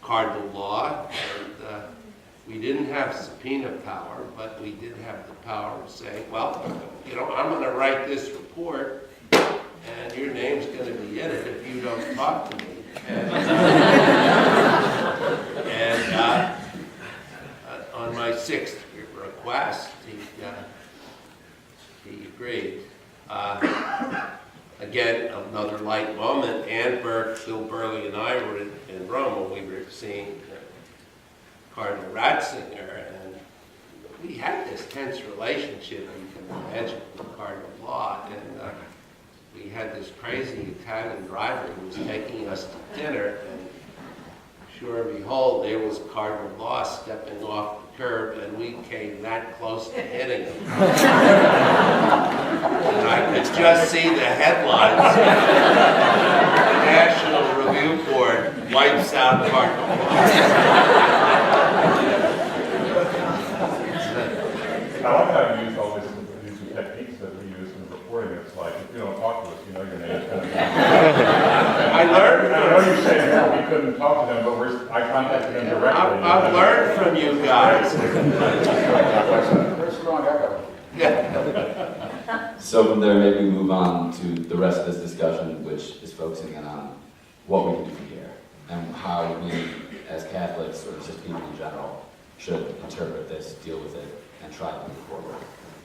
cardinal law, and we didn't have subpoena power, but we did have the power of saying, well, I'm going to write this report, and your name's going to be in it if you don't talk to me. And on my sixth request, he agreed. Again, another light moment. Ann Burke, Bill Burley, and I were in Rome when we were seeing Cardinal Ratzinger, and we had this tense relationship, you can imagine, with Cardinal Law, and we had this crazy Italian driver who was taking us to dinner, and sure and behold, there was Cardinal Law stepping off the curb, and we came that close to hitting him. And I could just see the headlines. The National Review Board wipes out Cardinal Law. I like how you use all these techniques that we use in reporting. It's like, if you don't talk to us, your name's going to be. I learned. I know you say no, we couldn't talk to them, but I contacted them directly. I've learned from you guys. Very strong echo. Yeah. So from there, maybe we move on to the rest of this discussion, which is focusing in on what we can do from here and how we, as Catholics, or just people in general, should interpret this, deal with it, and try to move forward.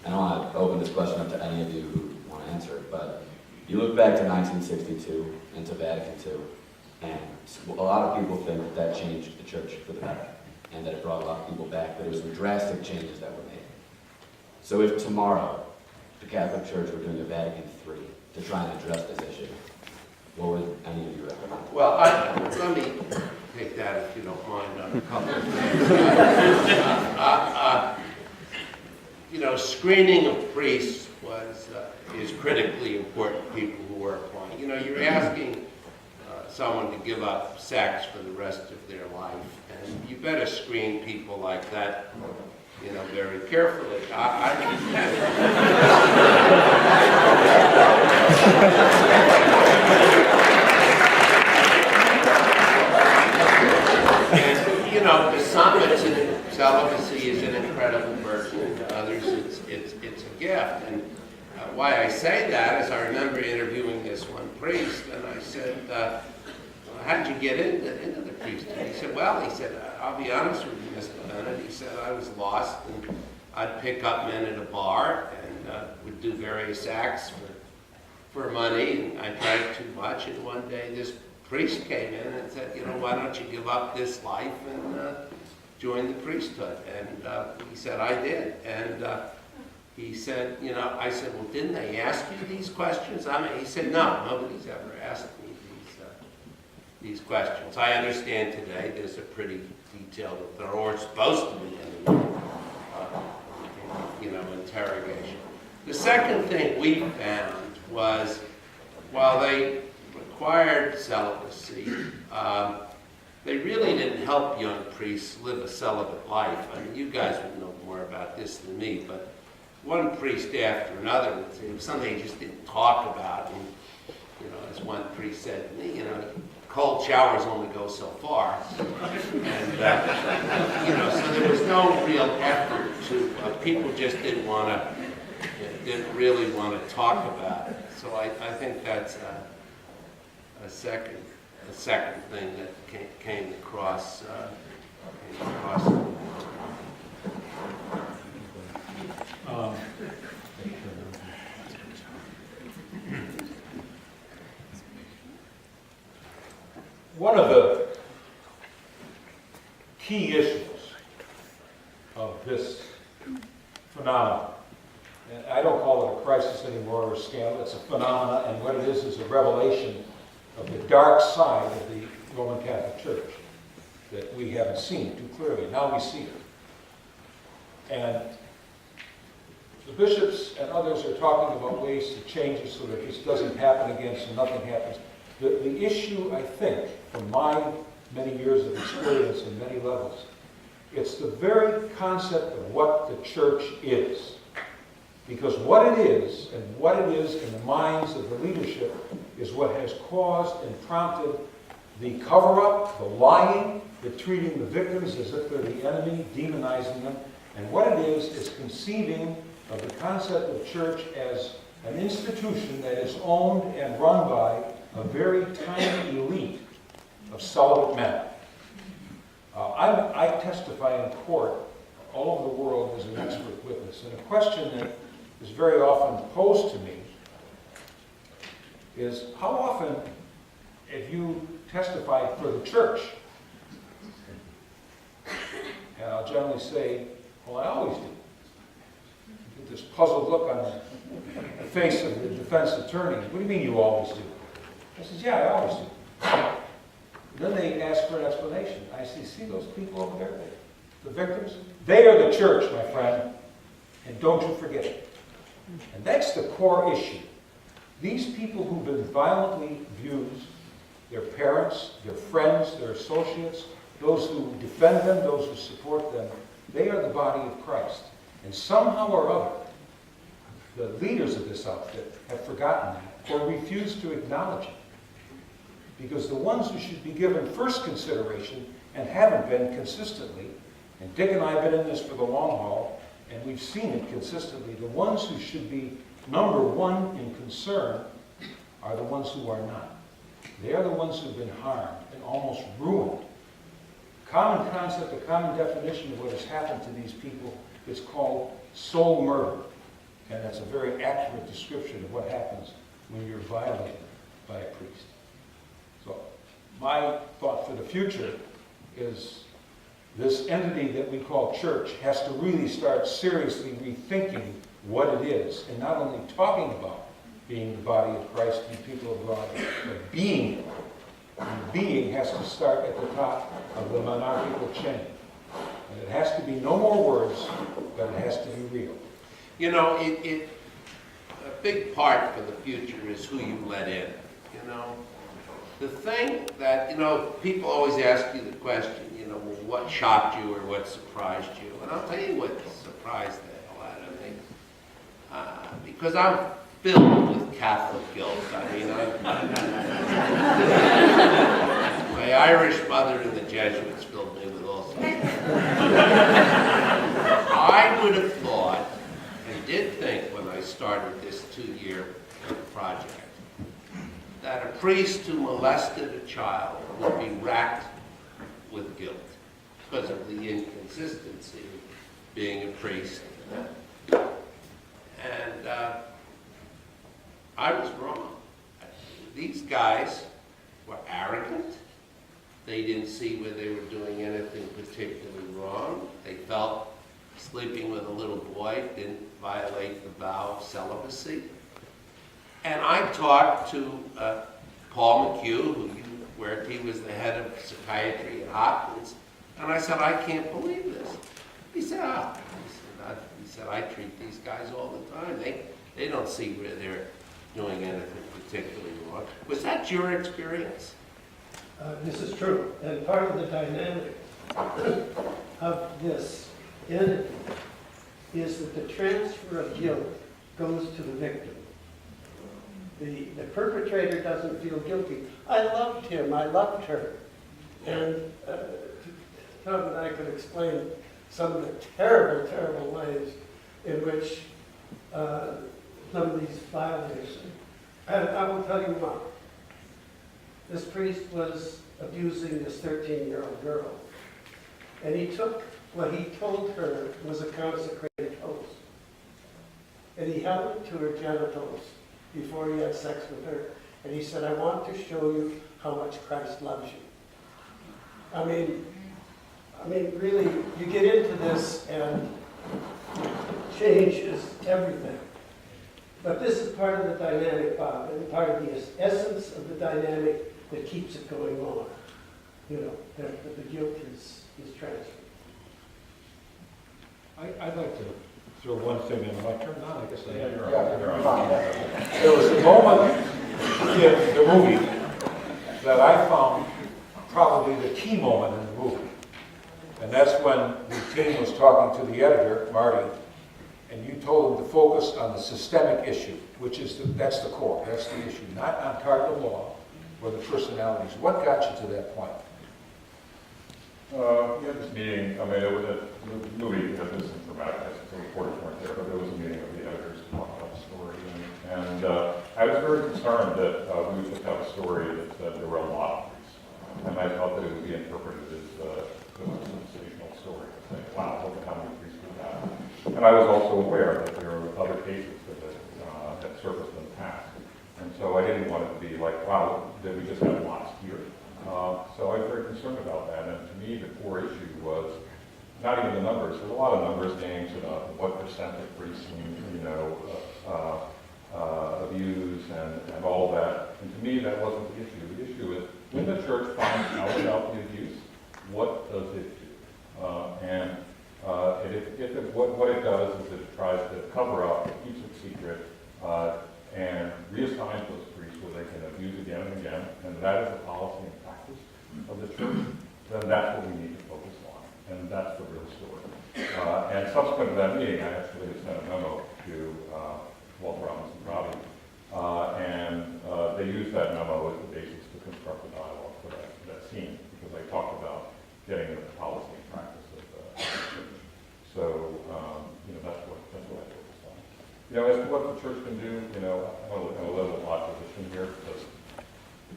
And I want to open this question up to any of you who want to answer it, but you look back to 1962 and to Vatican II, and a lot of people think that that changed the church for the better, and that it brought a lot of people back, but it was some drastic changes that were made. So if tomorrow the Catholic Church were doing a Vatican III to try and address this issue, what would any of you recommend? Well, let me take that, if you don't mind, on a couple of things. Screening of priests is critically important, people who are applying. You're asking someone to give up sex for the rest of their life, and you better screen people like that, very carefully. To some, celibacy is an incredible burden, and to others, it's a gift. And why I say that is I remember interviewing this one priest, and I said, how did you get into the priesthood? He said, I'll be honest with you, Mr. Bennett. He said, I was lost, and I'd pick up men at a bar, and would do various acts for money, and I drank too much, and one day this priest came in and said, why don't you give up this life and join the priesthood? And he said, I did. And he said, I said, well, didn't they ask you these questions? He said, no, nobody's ever asked me these questions. I understand today there's a pretty detailed, or supposed to be anyway, interrogation. The second thing we found was, while they required celibacy, they really didn't help young priests live a celibate life. I mean, you guys would know more about this than me, but one priest after another would say, it was something they just didn't talk about. And, as one priest said to me, cold showers only go so far. And, so there was no real effort to, people just didn't really want to talk about it. So I think that's a second thing that came across. One of the key issues of this phenomenon, and I don't call it a crisis anymore or a scandal, it's a phenomenon, and what it is a revelation of the dark side of the Roman Catholic Church that we haven't seen too clearly. Now we see it. And the bishops and others are talking about ways to change it so that this doesn't happen again, so nothing happens. The issue, I think, from my many years of experience in many levels, it's the very concept of what the church is. Because what it is, and what it is in the minds of the leadership, is what has caused and prompted the cover-up, the lying, the treating the victims as if they're the enemy, demonizing them. And what it is conceiving of the concept of church as an institution that is owned and run by a very tiny elite of celibate men. I testify in court all over the world as an expert witness, and a question that is very often posed to me is, how often have you testified for the church? And I'll generally say, well, I always do. You get this puzzled look on the face of the defense attorney. What do you mean you always do? I says, yeah, I always do. Then they ask for an explanation. I say, see those people over there, the victims? They are the church, my friend, and don't you forget it. And that's the core issue. These people who've been violently abused, their parents, their friends, their associates, those who defend them, those who support them, they are the body of Christ. And somehow or other, the leaders of this outfit have forgotten that or refused to acknowledge it. Because the ones who should be given first consideration and haven't been consistently, and Dick and I have been in this for the long haul, and we've seen it consistently, the ones who should be number one in concern are the ones who are not. They are the ones who've been harmed and almost ruined. Common concept, a common definition of what has happened to these people is called soul murder. And that's a very accurate description of what happens when you're violated by a priest. So my thought for the future is this entity that we call church has to really start seriously rethinking what it is, and not only talking about being the body of Christ and people of God, but being it. And being has to start at the top of the monarchical chain. And it has to be no more words, but it has to be real. A big part for the future is who you let in, The thing that, people always ask you the question, well, what shocked you or what surprised you? And I'll tell you what surprised the hell out of me. Because I'm filled with Catholic guilt. I mean, my Irish mother and the Jesuits filled me with all sorts of I would have thought, and did think when I started this 2-year project, that a priest who molested a child would be racked with guilt because of the inconsistency of being a priest. And I was wrong. These guys were arrogant. They didn't see where they were doing anything particularly wrong. They felt sleeping with a little boy didn't violate the vow of celibacy. And I talked to Paul McHugh, who you where he was the head of psychiatry at Hopkins. And I said, I can't believe this. He said, he said, I treat these guys all the time. They don't see where they're doing anything particularly wrong. Was that your experience? This is true, and part of the dynamic of this entity is that the transfer of guilt goes to the victim. The perpetrator doesn't feel guilty. I loved him, I loved her. And Tom and I could explain some of the terrible, terrible ways in which some of these violations. And I will tell you what. This priest was abusing this 13-year-old girl. And he took what he told her was a consecrated host. And he held it to her genitals before he had sex with her. And he said, I want to show you how much Christ loves you. I mean, really, you get into this and it changes everything. But this is part of the dynamic, Bob, and part of the essence of the dynamic that keeps it going on. You know, that the guilt is transferred. I'd like to throw one thing in. Am I turned on? I guess I am. You're on. There was a moment in the movie that I found probably the key moment in the movie. And that's when the team was talking to the editor, Marty, and you told him to focus on the systemic issue, which is that's the core, that's the issue, not on cardinal law or the personalities. What got you to that point? We had this meeting, I mean, it was the movie had this dramatic, the reporters weren't there, but there was a meeting of the editors to talk about the story. And I was very concerned that we would just have a story that said there were a lot of priests. And I thought that it would be interpreted as a sensational story, to say, wow, look at how many priests we have. And I was also aware that there were other cases that had surfaced in the past. And so I didn't want it to be like, wow, did we just have lots here? So I was very concerned about that. And to me, the core issue was not even the numbers. There's a lot of numbers games about what percent of priests, abuse and all that. And to me, that wasn't the issue. The issue is when the church finds out about the abuse, what does it do? What it does is it tries to cover up, it keeps it secret, and reassigns those priests where they can abuse again and again, and that is the policy and practice of the church, then that's what we need to focus on, and that's the real story. And subsequent to that meeting, I actually sent a memo to Walter Robinson Robbie, and they used that memo as the basis to construct the dialogue for that scene, because I talked about getting into the policy and practice of the church. So, that's what I focused on. As to what the church can do, I'm in a little odd position here, because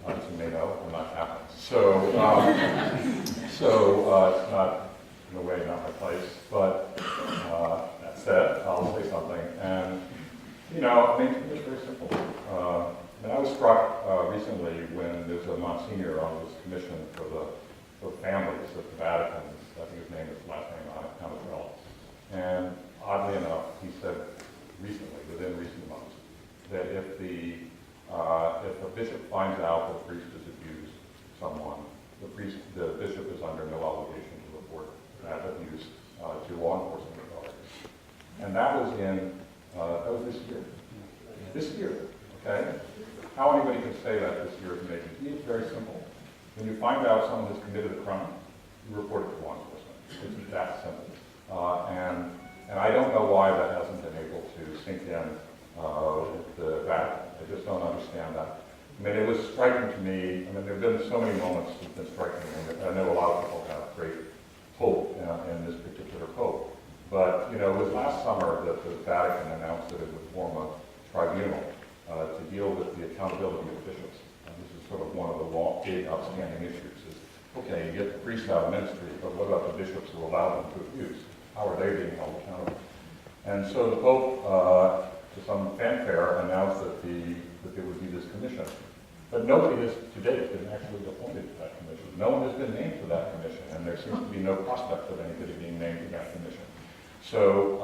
as you may know, I'm not Catholic. So it's not, in a way, not my place. But that said, I'll say something. And, it's very simple. And I was struck recently when there's a Monsignor on this commission for families at the Vatican. I think his name is last name Amatrell. And oddly enough, he said recently, within recent months, that if a bishop finds out that a priest has abused someone, the bishop is under no obligation to report that abuse to law enforcement authorities. And that was this year. This year, okay? How anybody can say that this year is amazing. It's very simple. When you find out someone has committed a crime, you report it to law enforcement. It's that simple. And I don't know why that hasn't been able to sink in with the Vatican. I just don't understand that. It was striking to me. There have been so many moments that have been striking to me. I know a lot of people have great hope in this particular pope. But, it was last summer that the Vatican announced that it would form a tribunal to deal with the accountability of bishops. And this is sort of one of the big outstanding issues is, okay, you get the priests out of ministry, but what about the bishops who allow them to abuse? How are they being held accountable? And so the Pope, to some fanfare, announced that there would be this commission. But nobody has, to date, been actually appointed to that commission. No one has been named to that commission, and there seems to be no prospect of anybody being named to that commission. So,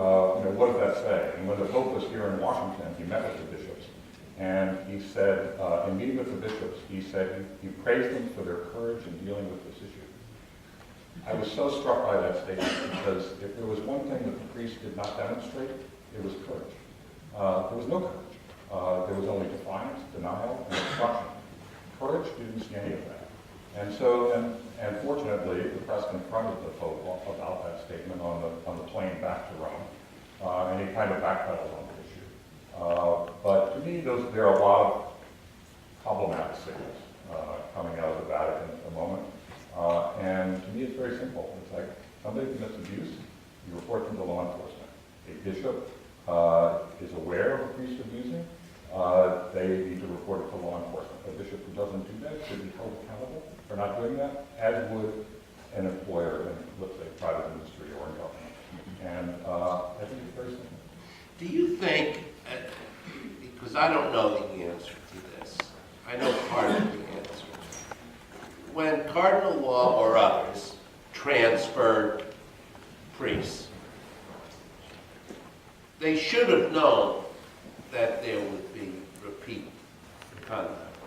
what does that say? And when the Pope was here in Washington, he met with the bishops, And he said, in meeting with the bishops, he said he praised them for their courage in dealing with this issue. I was so struck by that statement because if there was one thing that the priest did not demonstrate, it was courage. There was no courage. There was only defiance, denial, and destruction. Courage didn't see any of that. And so, and fortunately, the press confronted the Pope about that statement on the plane back to Rome, and he kind of backpedaled on the issue. But to me, there are a lot of problematic signals coming out of the Vatican at the moment. And to me, it's very simple. It's like somebody commits abuse, you report them to law enforcement. A bishop is aware of a priest abusing, they need to report it to law enforcement. A bishop who doesn't do that should be held accountable for not doing that, as would an employer in, let's say, private industry or in government. And I think it's very simple. Do you think, because I don't know the answer to this, I know part of the answer. When Cardinal Law or others transferred priests, they should have known that there would be repeat conduct.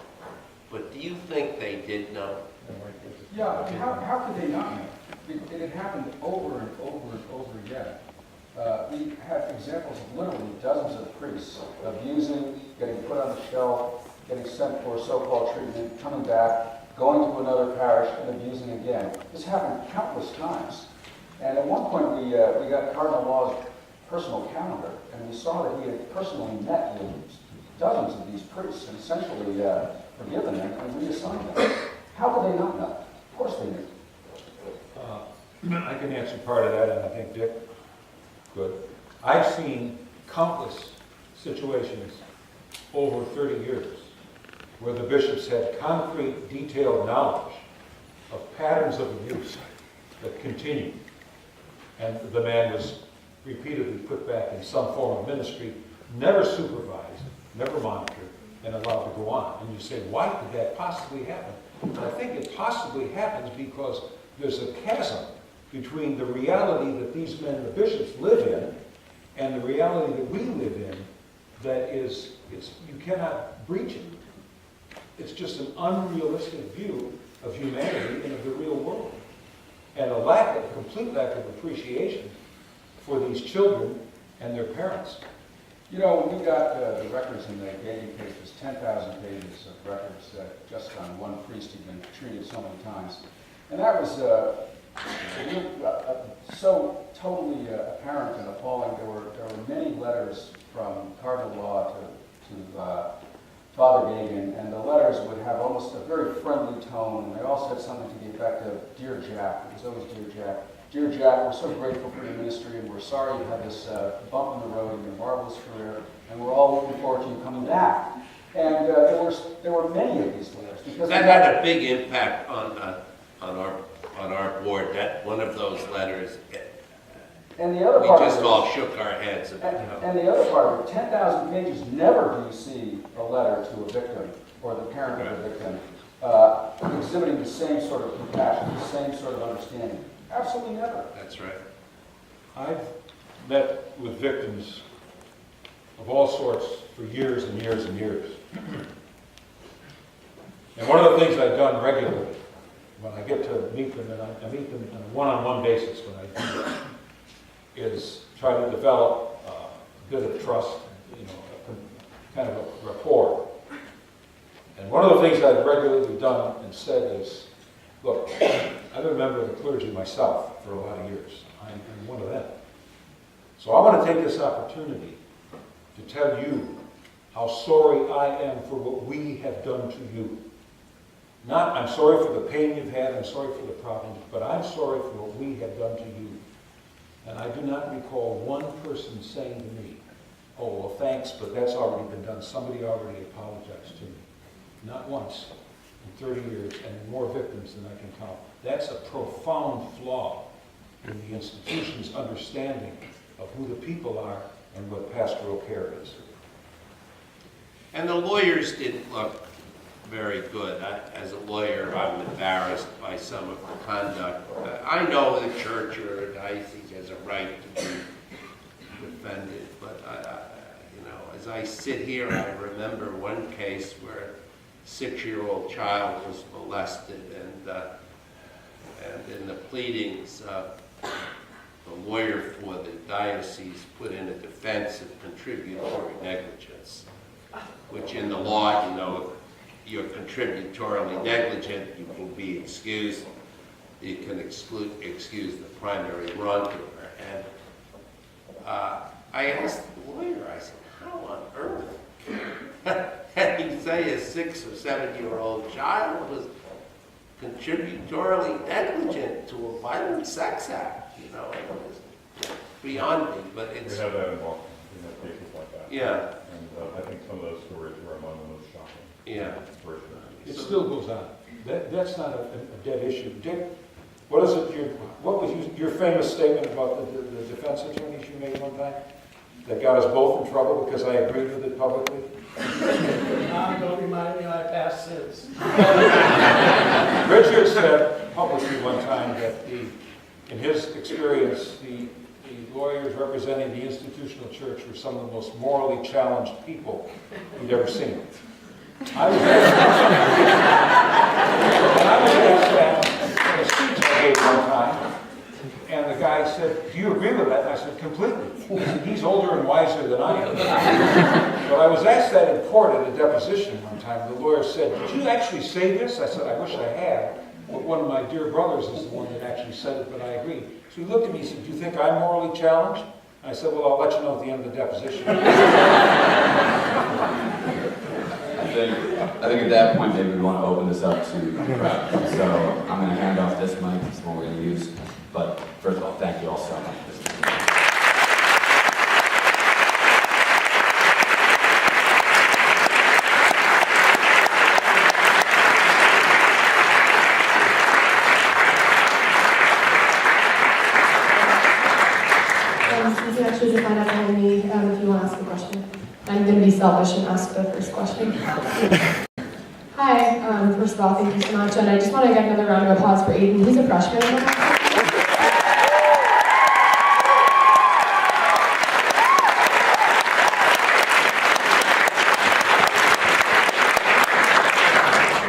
But do you think they did know? Yeah, I mean, how could they not know? It had happened over and over and over again. We have examples of literally dozens of priests abusing, getting put on the shelf, getting sent for so-called treatment, coming back, going to another parish and abusing again. This happened countless times. And at one point we got Cardinal Law's personal calendar, and we saw that he had personally met with dozens of these priests and essentially forgiven them and reassigned them. How could they not know? Of course they knew. I can answer part of that, and I think Dick could. I've seen countless situations over 30 years where the bishops had concrete, detailed knowledge of patterns of abuse that continued, and the man was repeatedly put back in some form of ministry, never supervised, never monitored, and allowed to go on. And you say, why could that possibly happen? I think it possibly happens because there's a chasm between the reality that these men, the bishops, live in, and the reality that we live in that is, you cannot breach it. It's just an unrealistic view of humanity and of the real world. And a complete lack of appreciation for these children and their parents. You know, when we got the records in the Gagey case, it was 10,000 pages of records just on one priest who'd been treated so many times. And that was so totally apparent and appalling. There were many letters from Cardinal Law to Father Gagan, and the letters would have almost a very friendly tone, and they all said something to the effect of, "Dear Jack," it was always "Dear Jack." "Dear Jack, we're so grateful for your ministry, and we're sorry you had this bump in the road in your marvelous career, and we're all looking forward to you coming back." And there were many of these letters. Because that had a big impact on our board. That one of those letters, and the other we part just of it, all shook our heads. and the other part of it, 10,000 pages, never do you see a letter to a victim or the parent of the victim exhibiting the same sort of compassion, the same sort of understanding. Absolutely never. That's right. I've met with victims of all sorts for years and years and years. And one of the things I've done regularly when I get to meet them, and I meet them on a one-on-one basis when I do that, is try to develop a bit of trust, kind of a rapport. And one of the things I've regularly done and said is, look, I've been a member of the clergy myself for a lot of years. I'm one of them. So I want to take this opportunity to tell you how sorry I am for what we have done to you. Not, I'm sorry for the pain you've had, I'm sorry for the problems, but I'm sorry for what we have done to you. And I do not recall one person saying to me, "Oh, well, thanks, but that's already been done. Somebody already apologized to me." Not once in 30 years, and more victims than I can count. That's a profound flaw in the institution's understanding of who the people are and what pastoral care is. And the lawyers didn't look very good. As a lawyer, I'm embarrassed by some of the conduct. I know the church or a diocese has a right to be defended, but as as I sit here, I remember one case where a 6-year-old child was molested, and in the pleadings, the lawyer for the diocese put in a defense of contributory negligence, which in the law, you know, if you're contributorily negligent, you can be excused. You can excuse the primary wrongdoer. And I asked the lawyer, I said, how on earth can you say a 6 or 7-year-old child was contributorily negligent to a violent sex act? You know, it was beyond me, but it's... We have that involved. We have cases like that. Yeah. And I think some of those stories were among the most shocking. Yeah. It still goes on. That's not a dead issue. Dick, what is it? What was your famous statement about the defense attorneys you made one time that got us both in trouble because I agreed with it publicly? Don't remind me of my past sins. Richard said publicly one time that in his experience, the lawyers representing the institutional church were some of the most morally challenged people he'd ever seen. I was asked that in a speech I gave one time, and the guy said, do you agree with that? And I said, completely. He said, he's older and wiser than I am. But I was asked that in court at a deposition one time. The lawyer said, did you actually say this? I said, I wish I had. But one of my dear brothers is the one that actually said it, but I agree. So he looked at me and said, do you think I'm morally challenged? And I said, well, I'll let you know at the end of the deposition. I think at that point, maybe we want to open this up to the crowd. So I'm going to hand off this mic. It's the one we're going to use. But first of all, thank you all so much. You can actually define that behind me if you want to ask a question. I'm going to be selfish and ask the first question. Hi, first of all, thank you so much. And I just want to get another round of applause for Aiden. He's a freshman.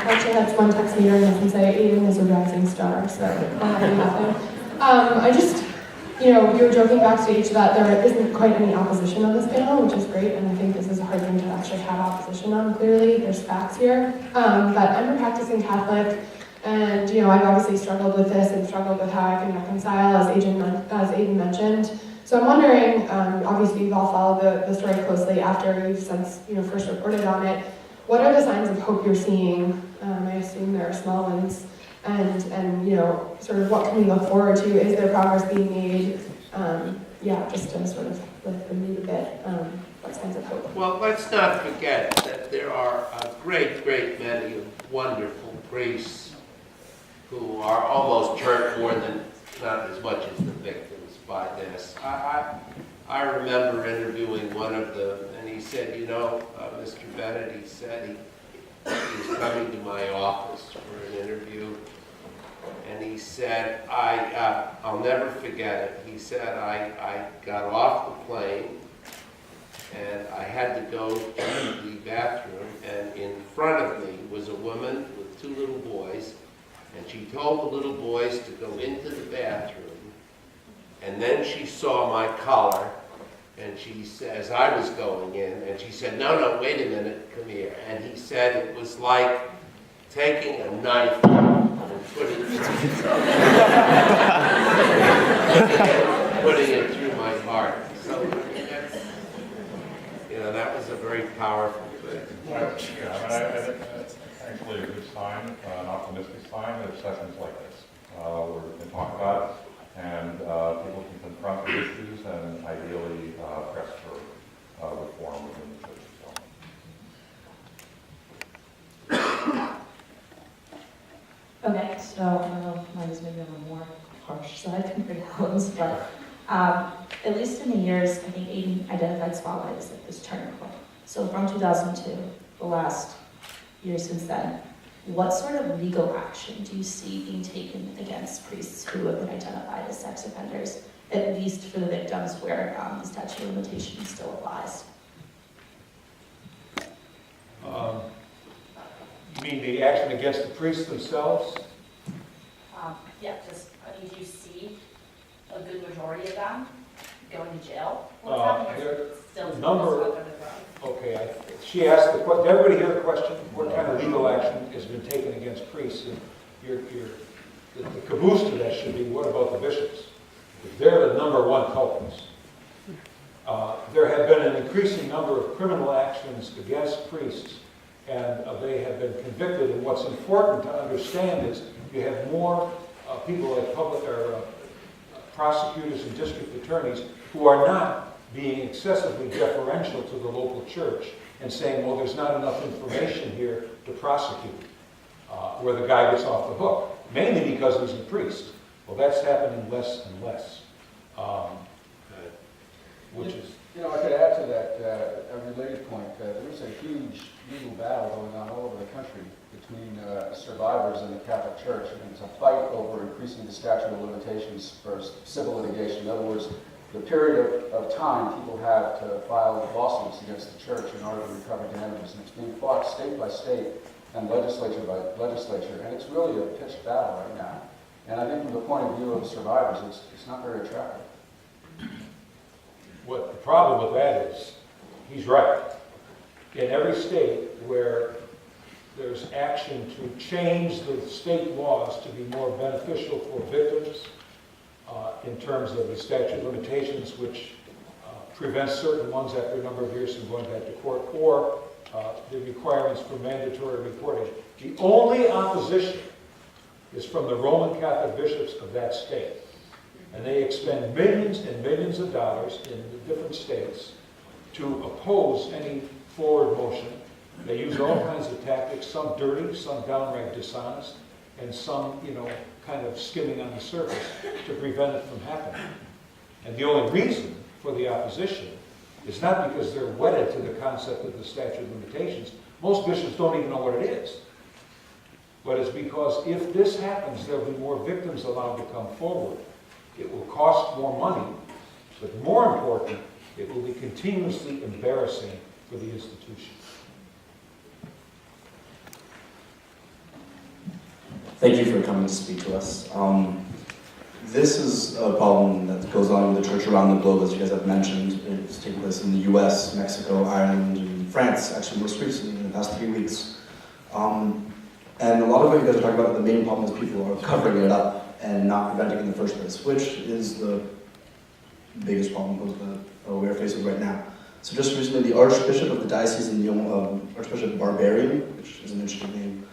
Actually, I had one text me and say Aiden is a rising star, so I'll have you happen. I just, you know, we were joking backstage that there isn't quite any opposition on this panel, which is great, and I think this is a hard thing to actually have opposition on, clearly. There's facts here. But I'm a practicing Catholic, and, you know, I've obviously struggled with this and struggled with how I can reconcile, as Aiden mentioned. So I'm wondering, obviously you've all followed the story closely after you've since, you know, first reported on it. What are the signs of hope you're seeing? I assume there are small ones. And you know, sort of what can we look forward to? Is there progress being made? Yeah, just to sort of lift the mood a bit. What signs of hope? Well, let's not forget that there are a great, great many wonderful priests who are almost hurt more than, not as much as the victims by this. I remember interviewing one of them, and he said, you know, Mr. Bennett, he said he was coming to my office for an interview, and he said, I'll never forget it. He said, I got off the plane, and I had to go to the bathroom, and in front of me was a woman with 2 little boys, and she told the little boys to go into the bathroom, and then she saw my collar, and she says, I was going in, and she said, no, wait a minute, come here. And he said it was like taking a knife and putting it through my heart. So, that's, you know, that was a very powerful thing. Yeah, I think that's actually a good sign, an optimistic sign that sessions like this, where we can talk about it, and people can confront the issues and ideally press for reform within the church itself. Okay, so I don't know if mine is maybe on the more harsh side compared to Helen's, but at least in the years, I think Aiden identified Spotlight as like this turning point. So from 2002, the last year since then, what sort of legal action do you see being taken against priests who have been identified as sex offenders, at least for the victims where the statute of limitations still applies? mean the action against the priests themselves? Yeah, just, do you see a good majority of them going to jail? Still number- Okay, she asked the question. Did everybody hear the question? What kind of legal action has been taken against priests? And the caboose to that should be, what about the bishops? If they're the number one culprits. There have been an increasing number of criminal actions against priests, and they have been convicted. And what's important to understand is you have more people like prosecutors and district attorneys who are not being excessively deferential to the local church and saying, well, there's not enough information here to prosecute, where the guy gets off the hook, mainly because he's a priest. Well, that's happening less and less, which is... You know, I could add to that a related point. There is a huge legal battle going on all over the country between survivors and the Catholic Church. And it's a fight over increasing the statute of limitations for civil litigation. In other words, the period of time people have to file lawsuits against the church in order to recover damages. And it's being fought state by state and legislature by legislature. And it's really a pitched battle right now. And I think from the point of view of survivors, it's not very attractive. What the problem with that is, he's right. In every state where there's action to change the state laws to be more beneficial for victims, in terms of the statute of limitations, which prevents certain ones after a number of years from going back to court, or the requirements for mandatory reporting. The only opposition is from the Roman Catholic bishops of that state. And they expend millions and millions of dollars in the different states to oppose any forward motion. They use all kinds of tactics, some dirty, some downright dishonest, and some, kind of skimming on the surface to prevent it from happening. And the only reason for the opposition is not because they're wedded to the concept of the statute of limitations. Most bishops don't even know what it is. But it's because if this happens, there'll be more victims allowed to come forward. It will cost more money, but more important, it will be continuously embarrassing for the institution. Thank you for coming to speak to us. This is a problem that goes on with the church around the globe, as you guys have mentioned. It's taking place in the US, Mexico, Ireland, and France, actually most recently in the past 3 weeks. And a lot of what you guys are talking about, the main problem is people are covering it up and not preventing it in the first place, which is the biggest problem that we're facing right now. So just recently, the Archbishop of the Diocese in Lyon, Archbishop Barbarian, which is an interesting name,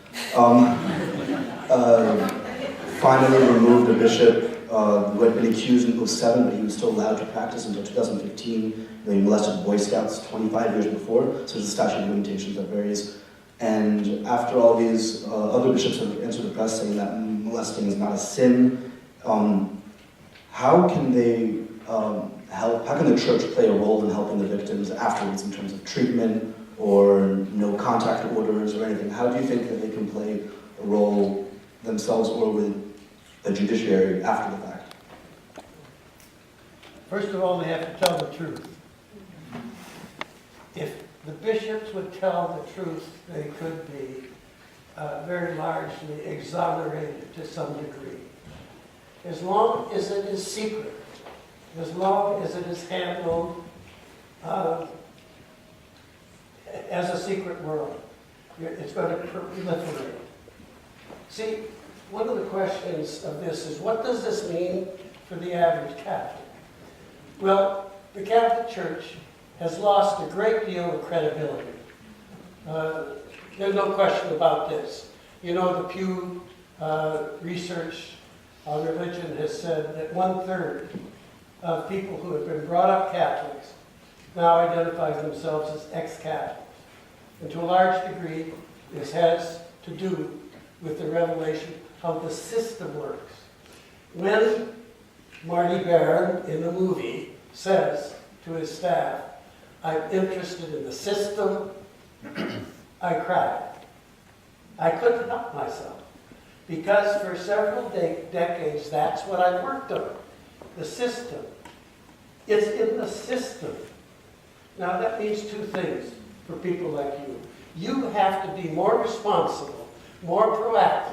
finally removed a bishop who had been accused in 2007, but he was still allowed to practice until 2015. They molested Boy Scouts 25 years before, so there's a statute of limitations that varies. And after all these other bishops have answered the press saying that molesting is not a sin, how can they help? How can the church play a role in helping the victims afterwards in terms of treatment or no contact orders or anything? How do you think that they can play a role themselves or with the judiciary after the fact? First of all, they have to tell the truth. If the bishops would tell the truth, they could be very largely exonerated to some degree. As long as it is secret, as long as it is handled as a secret world, it's going to proliferate. See, one of the questions of this is, what does this mean for the average Catholic? Well, the Catholic Church has lost a great deal of credibility. There's no question about this. You know, the Pew research on religion has said that 1/3 of people who have been brought up Catholics now identify themselves as ex-Catholics. And to a large degree, this has to do with the revelation how the system works. When Marty Baron in the movie says to his staff, "I'm interested in the system," I cried. I couldn't help myself, because for several decades, that's what I worked on, the system. It's in the system. Now that means two things for people like you. You have to be more responsible more proactive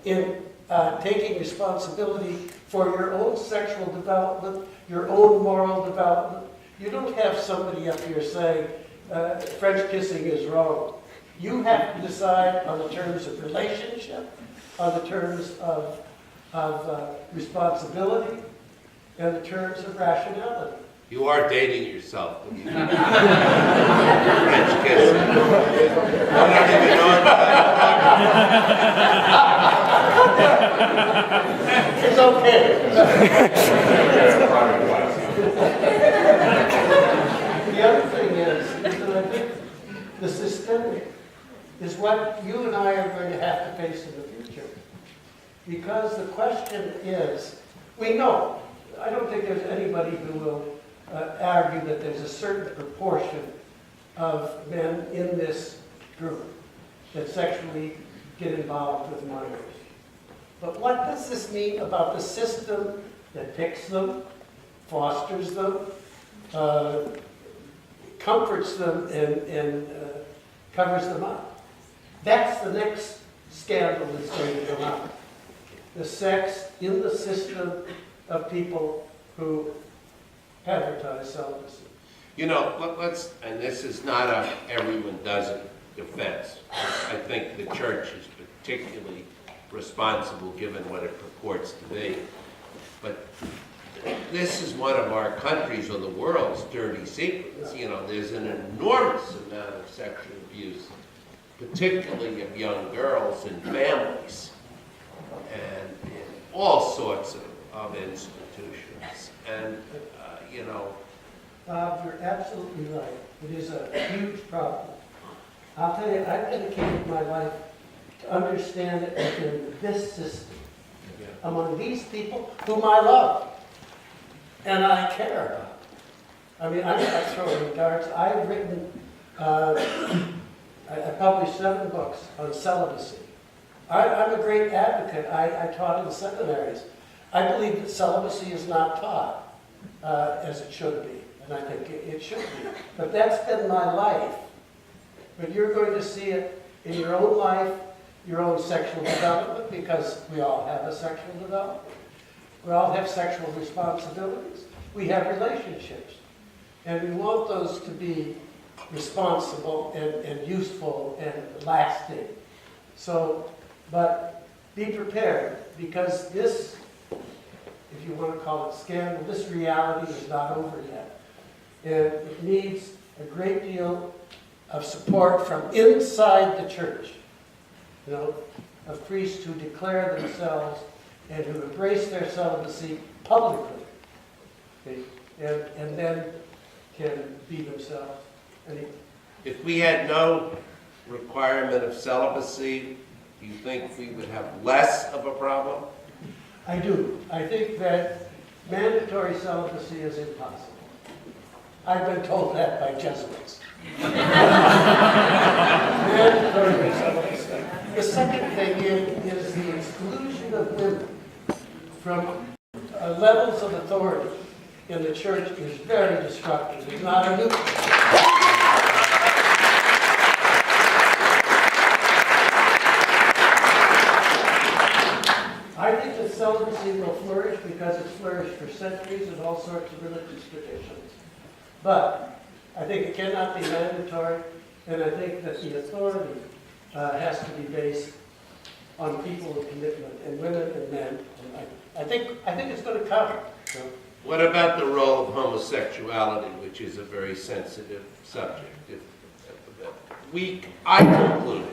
in taking responsibility for your own sexual development, your own moral development. You don't have somebody up here saying, French kissing is wrong. You have to decide on the terms of relationship, on the terms of responsibility, and the terms of rationality. You are dating yourself. French kissing. I don't even know It's okay. The other thing is that I think the systemic is what you and I are going to have to face in the future. Because the question is, we know, I don't think there's anybody who will argue that there's a certain proportion of men in this group that sexually get involved with minors. But what does this mean about the system that picks them, fosters them, comforts them, and covers them up? That's the next scandal that's going to come out. The sex in the system of people who advertise celibacy. You know, let's, and this is not a everyone does it defense. I think the church is particularly responsible given what it purports to be. But this is one of our country's or the world's dirty secrets. You know, there's an enormous amount of sexual abuse, particularly of young girls in families and in all sorts of institutions. And, you know, Bob, you're absolutely right. It is a huge problem. I'll tell you, I've dedicated my life to understand it within this system, among these people whom I love and I care about. I mean, I'm not throwing darts. I've written, I published 7 books on celibacy. I'm a great advocate. I taught in seminaries. I believe that celibacy is not taught as it should be, and I think it should be. But that's been my life. But you're going to see it in your own life, your own sexual development, because we all have a sexual development. We all have sexual responsibilities. We have relationships. And we want those to be responsible and useful and lasting. So, but be prepared, because this, if you want to call it scandal, this reality is not over yet. And it needs a great deal of support from inside the church, you know, of priests who declare themselves and who embrace their celibacy publicly, okay, and then can be themselves. if we had no requirement of celibacy, do you think we would have less of a problem? I do. I think that mandatory celibacy is impossible. I've been told that by Jesuits. Mandatory celibacy. The second thing is the exclusion of women from levels of authority in the church is very destructive. It's not a new I think that celibacy will flourish because it's flourished for centuries in all sorts of religious traditions. But I think it cannot be mandatory, and I think that the authority has to be based on people of commitment, and women and men. And I think it's going to come. So. What about the role of homosexuality, which is a very sensitive subject? I concluded,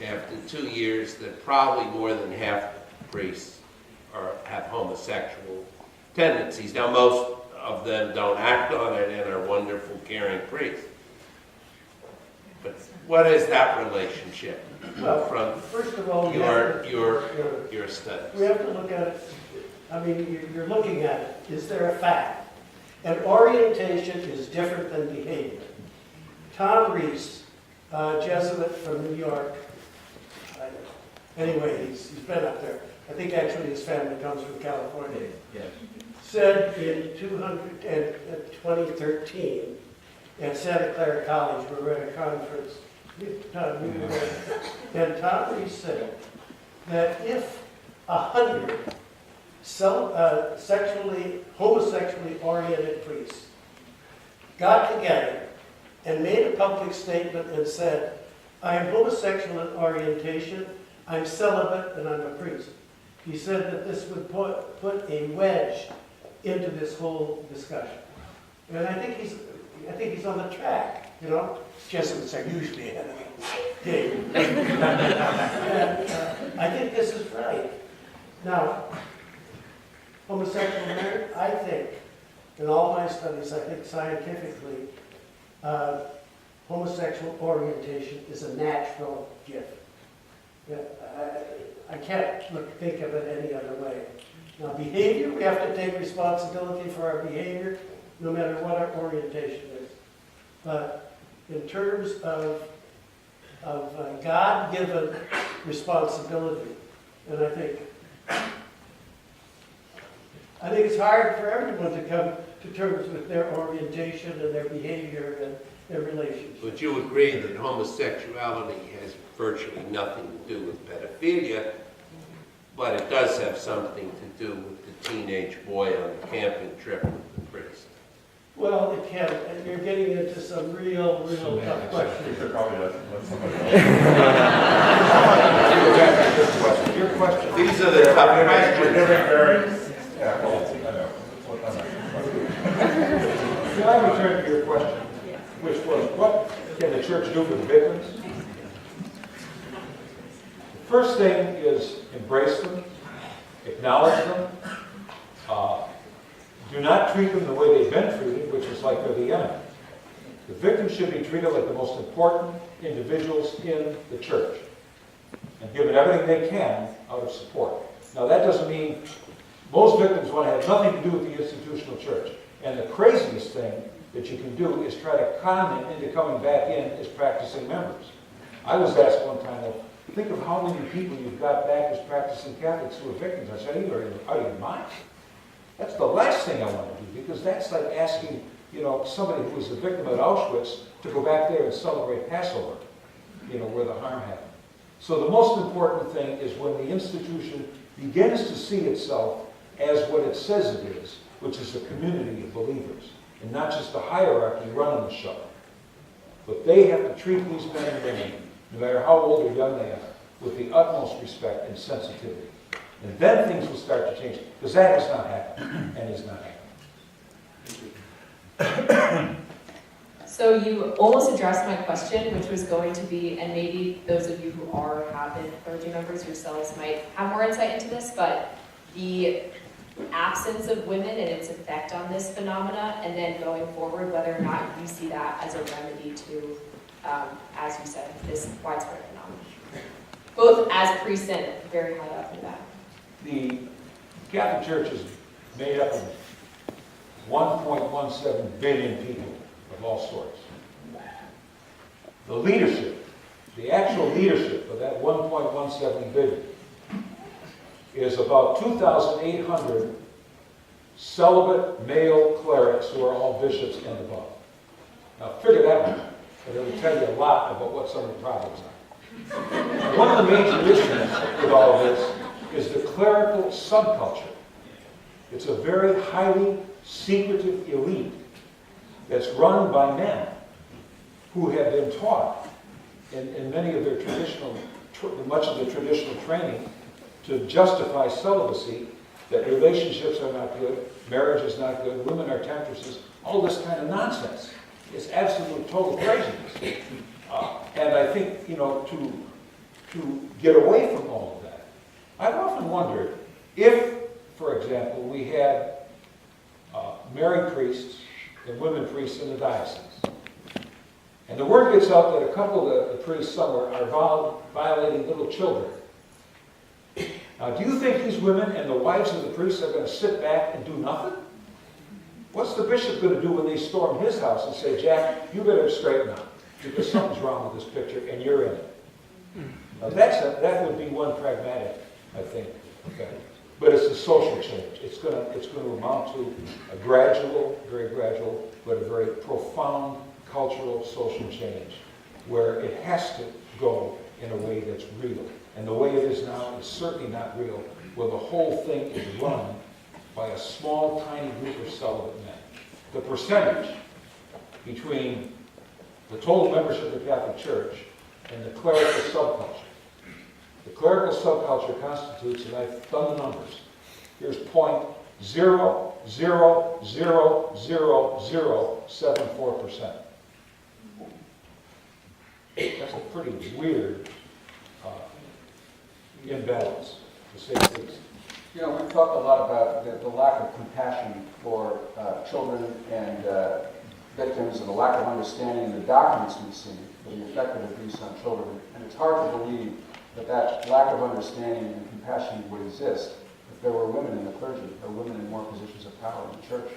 after 2 years, that probably more than half priests have homosexual tendencies. Now, most of them don't act on it and are wonderful, caring priests. But what is that relationship from first of all, your studies? We have to look at it. I mean, you're looking at it. Is there a fact? And orientation is different than behavior. Tom Reese, Jesuit from New York, anyway, he's been up there. I think actually his family comes from California. Yes. Said in 2013 at Santa Clara College, we were at a conference And Tom Rees said that if 100 homosexually oriented priests got together and made a public statement and said, I am homosexual in orientation, I'm celibate, and I'm a priest. He said that this would put a wedge into this whole discussion. And I think he's on the track, you know. Jesuits are usually ahead of the game. I think this is right. Now, homosexual marriage, I think, in all my studies, I think scientifically, homosexual orientation is a natural gift. Yeah, I can't think of it any other way. Now, behavior, we have to take responsibility for our behavior, no matter what our orientation is. But in terms of God-given responsibility, and I think it's hard for everyone to come to terms with their orientation and their behavior and their relationships. But you agree that homosexuality has virtually nothing to do with pedophilia, but it does have something to do with the teenage boy on the camping trip with the priest. Well, it can. And you're getting into some real tough questions. You should probably let somebody else. Your question. These are the tough We're questions. giving very, yeah, well, I know. Can I return to your question, which was, what can the church do for the victims? The first thing is embrace them, acknowledge them, do not treat them the way they've been treated, which is like they're the enemy. The victims should be treated like the most important individuals in the church and given everything they can out of support. Now, that doesn't mean most victims want to have nothing to do with the institutional church. And the craziest thing that you can do is try to con them into coming back in as practicing members. I was asked one time, well, think of how many people you've got back as practicing Catholics who are victims. I said, are you out of your mind? That's the last thing I want to do, because that's like asking, somebody who was a victim at Auschwitz to go back there and celebrate Passover, where the harm happened. So the most important thing is when the institution begins to see itself as what it says it is, which is a community of believers, and not just a hierarchy running the show. But they have to treat these men and women, no matter how old or young they are, with the utmost respect and sensitivity. And then things will start to change, because that has not happened, and is not happening. So you almost addressed my question, which was going to be, and maybe those of you who have been clergy members yourselves might have more insight into this, but the absence of women and its effect on this phenomena, and then going forward, whether or not you see that as a remedy to, as you said, this widespread phenomenon. Both as priests and very high up in that. The Catholic Church is made up of 1.17 billion people of all sorts. The leadership, the actual leadership of that 1.17 billion is about 2,800 celibate male clerics who are all bishops and above. Now figure that one out, but it will tell you a lot about what some of the problems are. One of the major issues with all of this is the clerical subculture. It's a very highly secretive elite that's run by men who have been taught in many of their much of the traditional training to justify celibacy, that relationships are not good, marriage is not good, women are temptresses, all this kind of nonsense. It's absolute total craziness. And I think, to get away from all of that, I've often wondered if, for example, we had married priests and women priests in the diocese. And the word gets out that a couple of the priests somewhere are violating little children. Now, do you think these women and the wives of the priests are going to sit back and do nothing? What's the bishop going to do when they storm his house and say, Jack, you better straighten up, because something's wrong with this picture and you're in it? Now, that would be one pragmatic, I think, effect. But it's a social change. It's going to amount to a gradual, very gradual, but a very profound cultural, social change where it has to go in a way that's real. And the way it is now is certainly not real, where the whole thing is run by a small, tiny group of celibate men. The percentage between the total membership of the Catholic Church and the clerical subculture. The clerical subculture constitutes, and I've done the numbers, here's 0.0000074%. That's a pretty weird imbalance, to say the least. You know, we've talked a lot about the lack of compassion for children and victims, and the lack of understanding in the documents we've seen for the effect of abuse on children. And it's hard to believe that that lack of understanding and compassion would exist if there were women in the clergy or women in more positions of power in the church.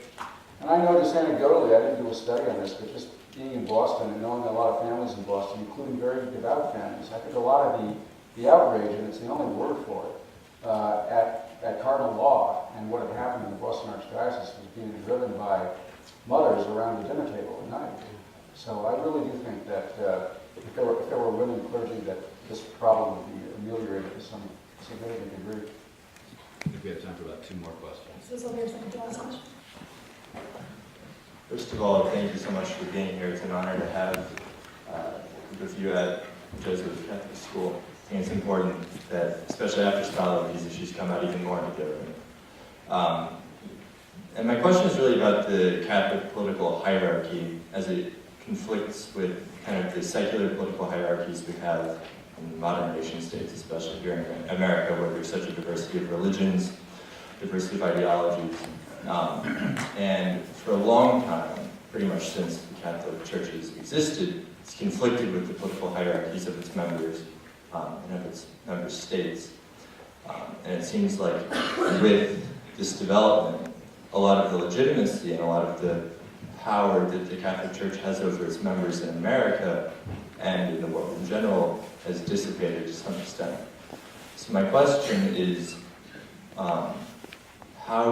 And I know just anecdotally, I didn't do a study on this, but just being in Boston and knowing a lot of families in Boston, including very devout families, I think a lot of the outrage, and it's the only word for it, at cardinal law and what had happened in the Boston Archdiocese was being driven by mothers around the dinner table at night. So I really do think that if there were women clergy, that this problem would be ameliorated to some significant degree. I think we have time for about 2 more questions. This is only your second to last question. First of all, thank you so much for being here. It's an honor to have with you at Jesuit Catholic School. I think it's important that, especially after scholarly, these issues come out even more together. And my question is really about the Catholic political hierarchy as it conflicts with kind of the secular political hierarchies we have in modern nation states, especially here in America, where there's such a diversity of religions, diversity of ideologies. And for a long time, pretty much since the Catholic Church has existed, it's conflicted with the political hierarchies of its members and of its member states. And it seems like with this development, a lot of the legitimacy and a lot of the power that the Catholic Church has over its members in America and in the world in general has dissipated to some extent. So my question is, how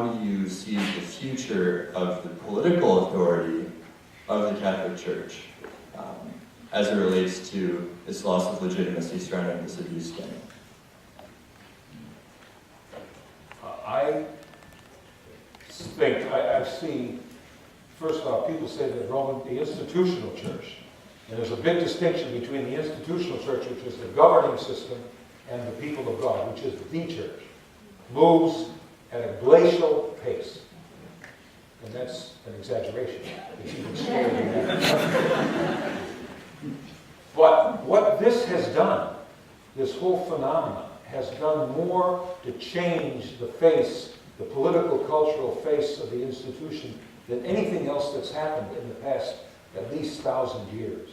do you see the future of the political authority of the Catholic Church as it relates to its loss of legitimacy surrounding this abuse scandal? I think, I've seen, first off, people say that the institutional church, and there's a big distinction between the institutional church, which is the governing system, and the people of God, which is the church, moves at a glacial pace. And that's an exaggeration. It's even scarier than that. But what this has done, this whole phenomenon, has done more to change the face, the political, cultural face of the institution than anything else that's happened in the past at least 1,000 years.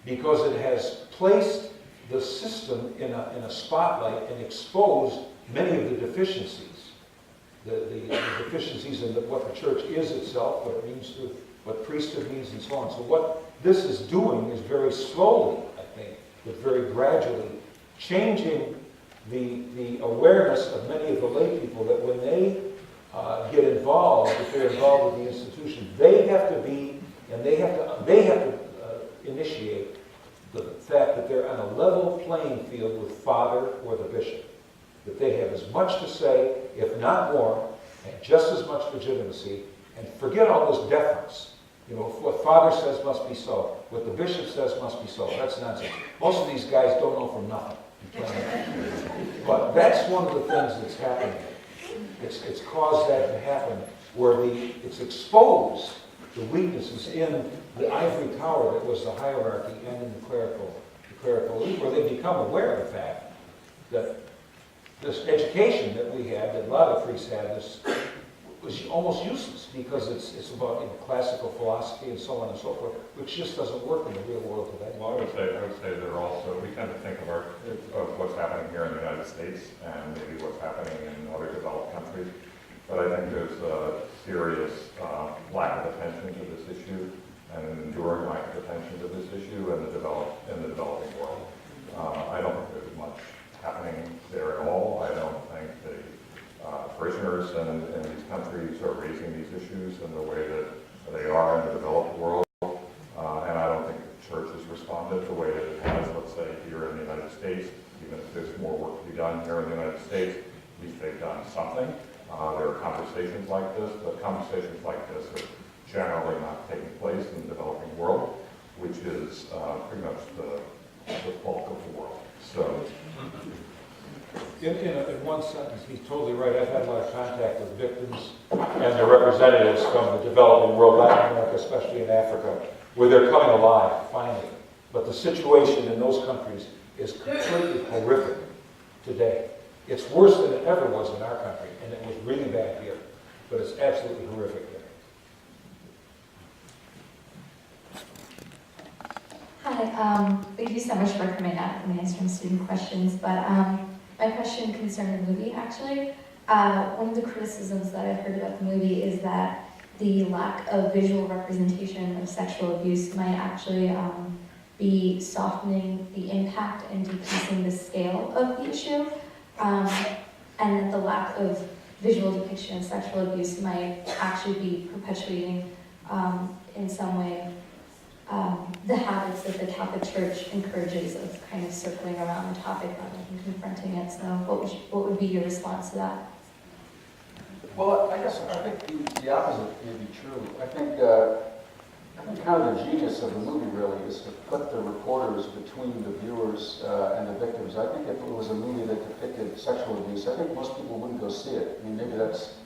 Because it has placed the system in a spotlight and exposed many of the deficiencies. The deficiencies in what the church is itself, what it means to, what priesthood means, and so on. So what this is doing is very slowly, I think, but very gradually, changing the awareness of many of the lay people that when they get involved, if they're involved with the institution, they have to be, and they have to initiate the fact that they're on a level playing field with Father or the bishop. That they have as much to say, if not more, and just as much legitimacy, and forget all this deference. You know, what Father says must be so. What the bishop says must be so. That's nonsense. Most of these guys don't know from nothing. But that's one of the things that's happening. It's caused that to happen, where it's exposed the weaknesses in the ivory tower that was the hierarchy and in the clerical elite, where they become aware of the fact that this education that we had, that a lot of priests had, was almost useless because it's about classical philosophy and so on and so forth, which just doesn't work in the real world today. Well, I would say that also, we tend to think of what's happening here in the United States and maybe what's happening in other developed countries, but I think there's a serious lack of attention to this issue and an enduring lack of attention to this issue in the developing world. I don't think there's much happening there at all. I don't think the parishioners in these countries are raising these issues in the way that they are in the developed world, and I don't think the church has responded the States, even if there's more work to be done here in the United States, at least they've done something. There are conversations like this, but conversations like this are generally not taking place in the developing world, which is pretty much the bulk of the world. So, in one sentence, he's totally right. I've had a lot of contact with victims and their representatives from the developing world, Latin America, especially in Africa, where they're coming alive, finally. But the situation in those countries is completely horrific today. It's worse than it ever was in our country, and it was really bad here. But it's absolutely horrific there. Hi, thank you so much for coming out and answering student questions, but my question concerned the movie, actually. One of the criticisms that I've heard about the movie is that the lack of visual representation of sexual abuse might actually be softening the impact and decreasing the scale of the issue, and that the lack of visual depiction of sexual abuse might actually be perpetuating in some way the habits that the Catholic Church encourages of kind of circling around the topic rather than confronting it. So what would be your response to that? Well, I think the opposite may be true. I think kind of the genius of the movie really is to put the reporters between the viewers and the victims. I think if it was a movie that depicted sexual abuse, I think most people wouldn't go see it. I mean, maybe that's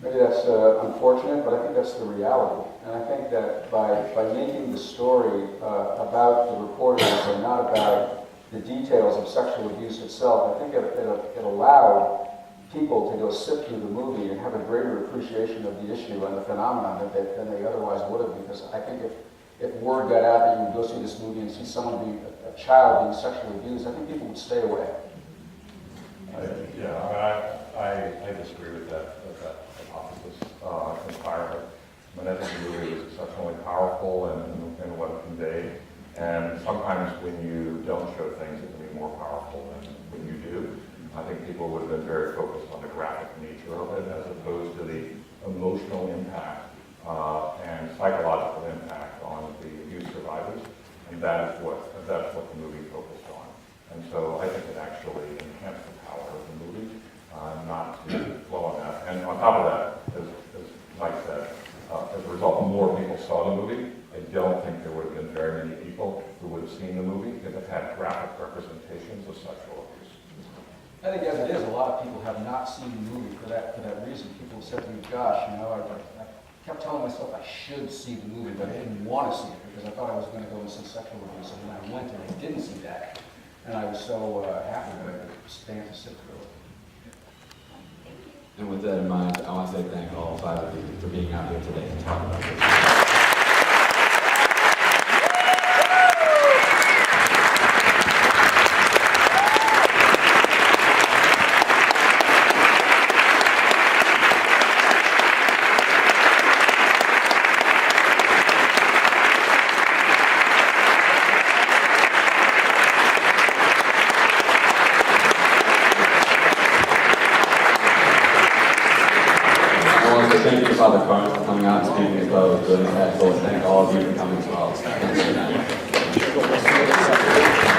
unfortunate, but I think that's the reality. And I think that by making the story about the reporters and not about the details of sexual abuse itself, I think it allowed people to go sit through the movie and have a greater appreciation of the issue and the phenomenon than they otherwise would have. Because I think if word got out that you would go see this movie and see someone a child being sexually abused, I think people would stay away. I disagree with that hypothesis entirely. I mean, I think the movie was exceptionally powerful in what it conveyed. And sometimes when you don't show things, it can be more powerful than when you do. I think people would have been very focused on the graphic nature of it as opposed to the emotional impact and psychological impact on the abuse survivors. And that's what the movie focused on. And so I think it actually enhanced the power of the movie, not to flow on that. And on top of that, as Mike said, as a result, more people saw the movie. I don't think there would have been very many people who would have seen the movie if it had graphic representations of sexual abuse. I think as it is, a lot of people have not seen the movie for that reason. People said to me, gosh, I kept telling myself I should see the movie, but I didn't want to see it because I thought I was going to go and see sexual abuse. And then I went and I didn't see that. And I was so happy that I could stand to sit through it. And with that in mind, I want to say thank all five of you for being out here today and talking about this. Thank you to Father Carnes for coming out and speaking as well. It was really insightful. Thank all of you for coming as well.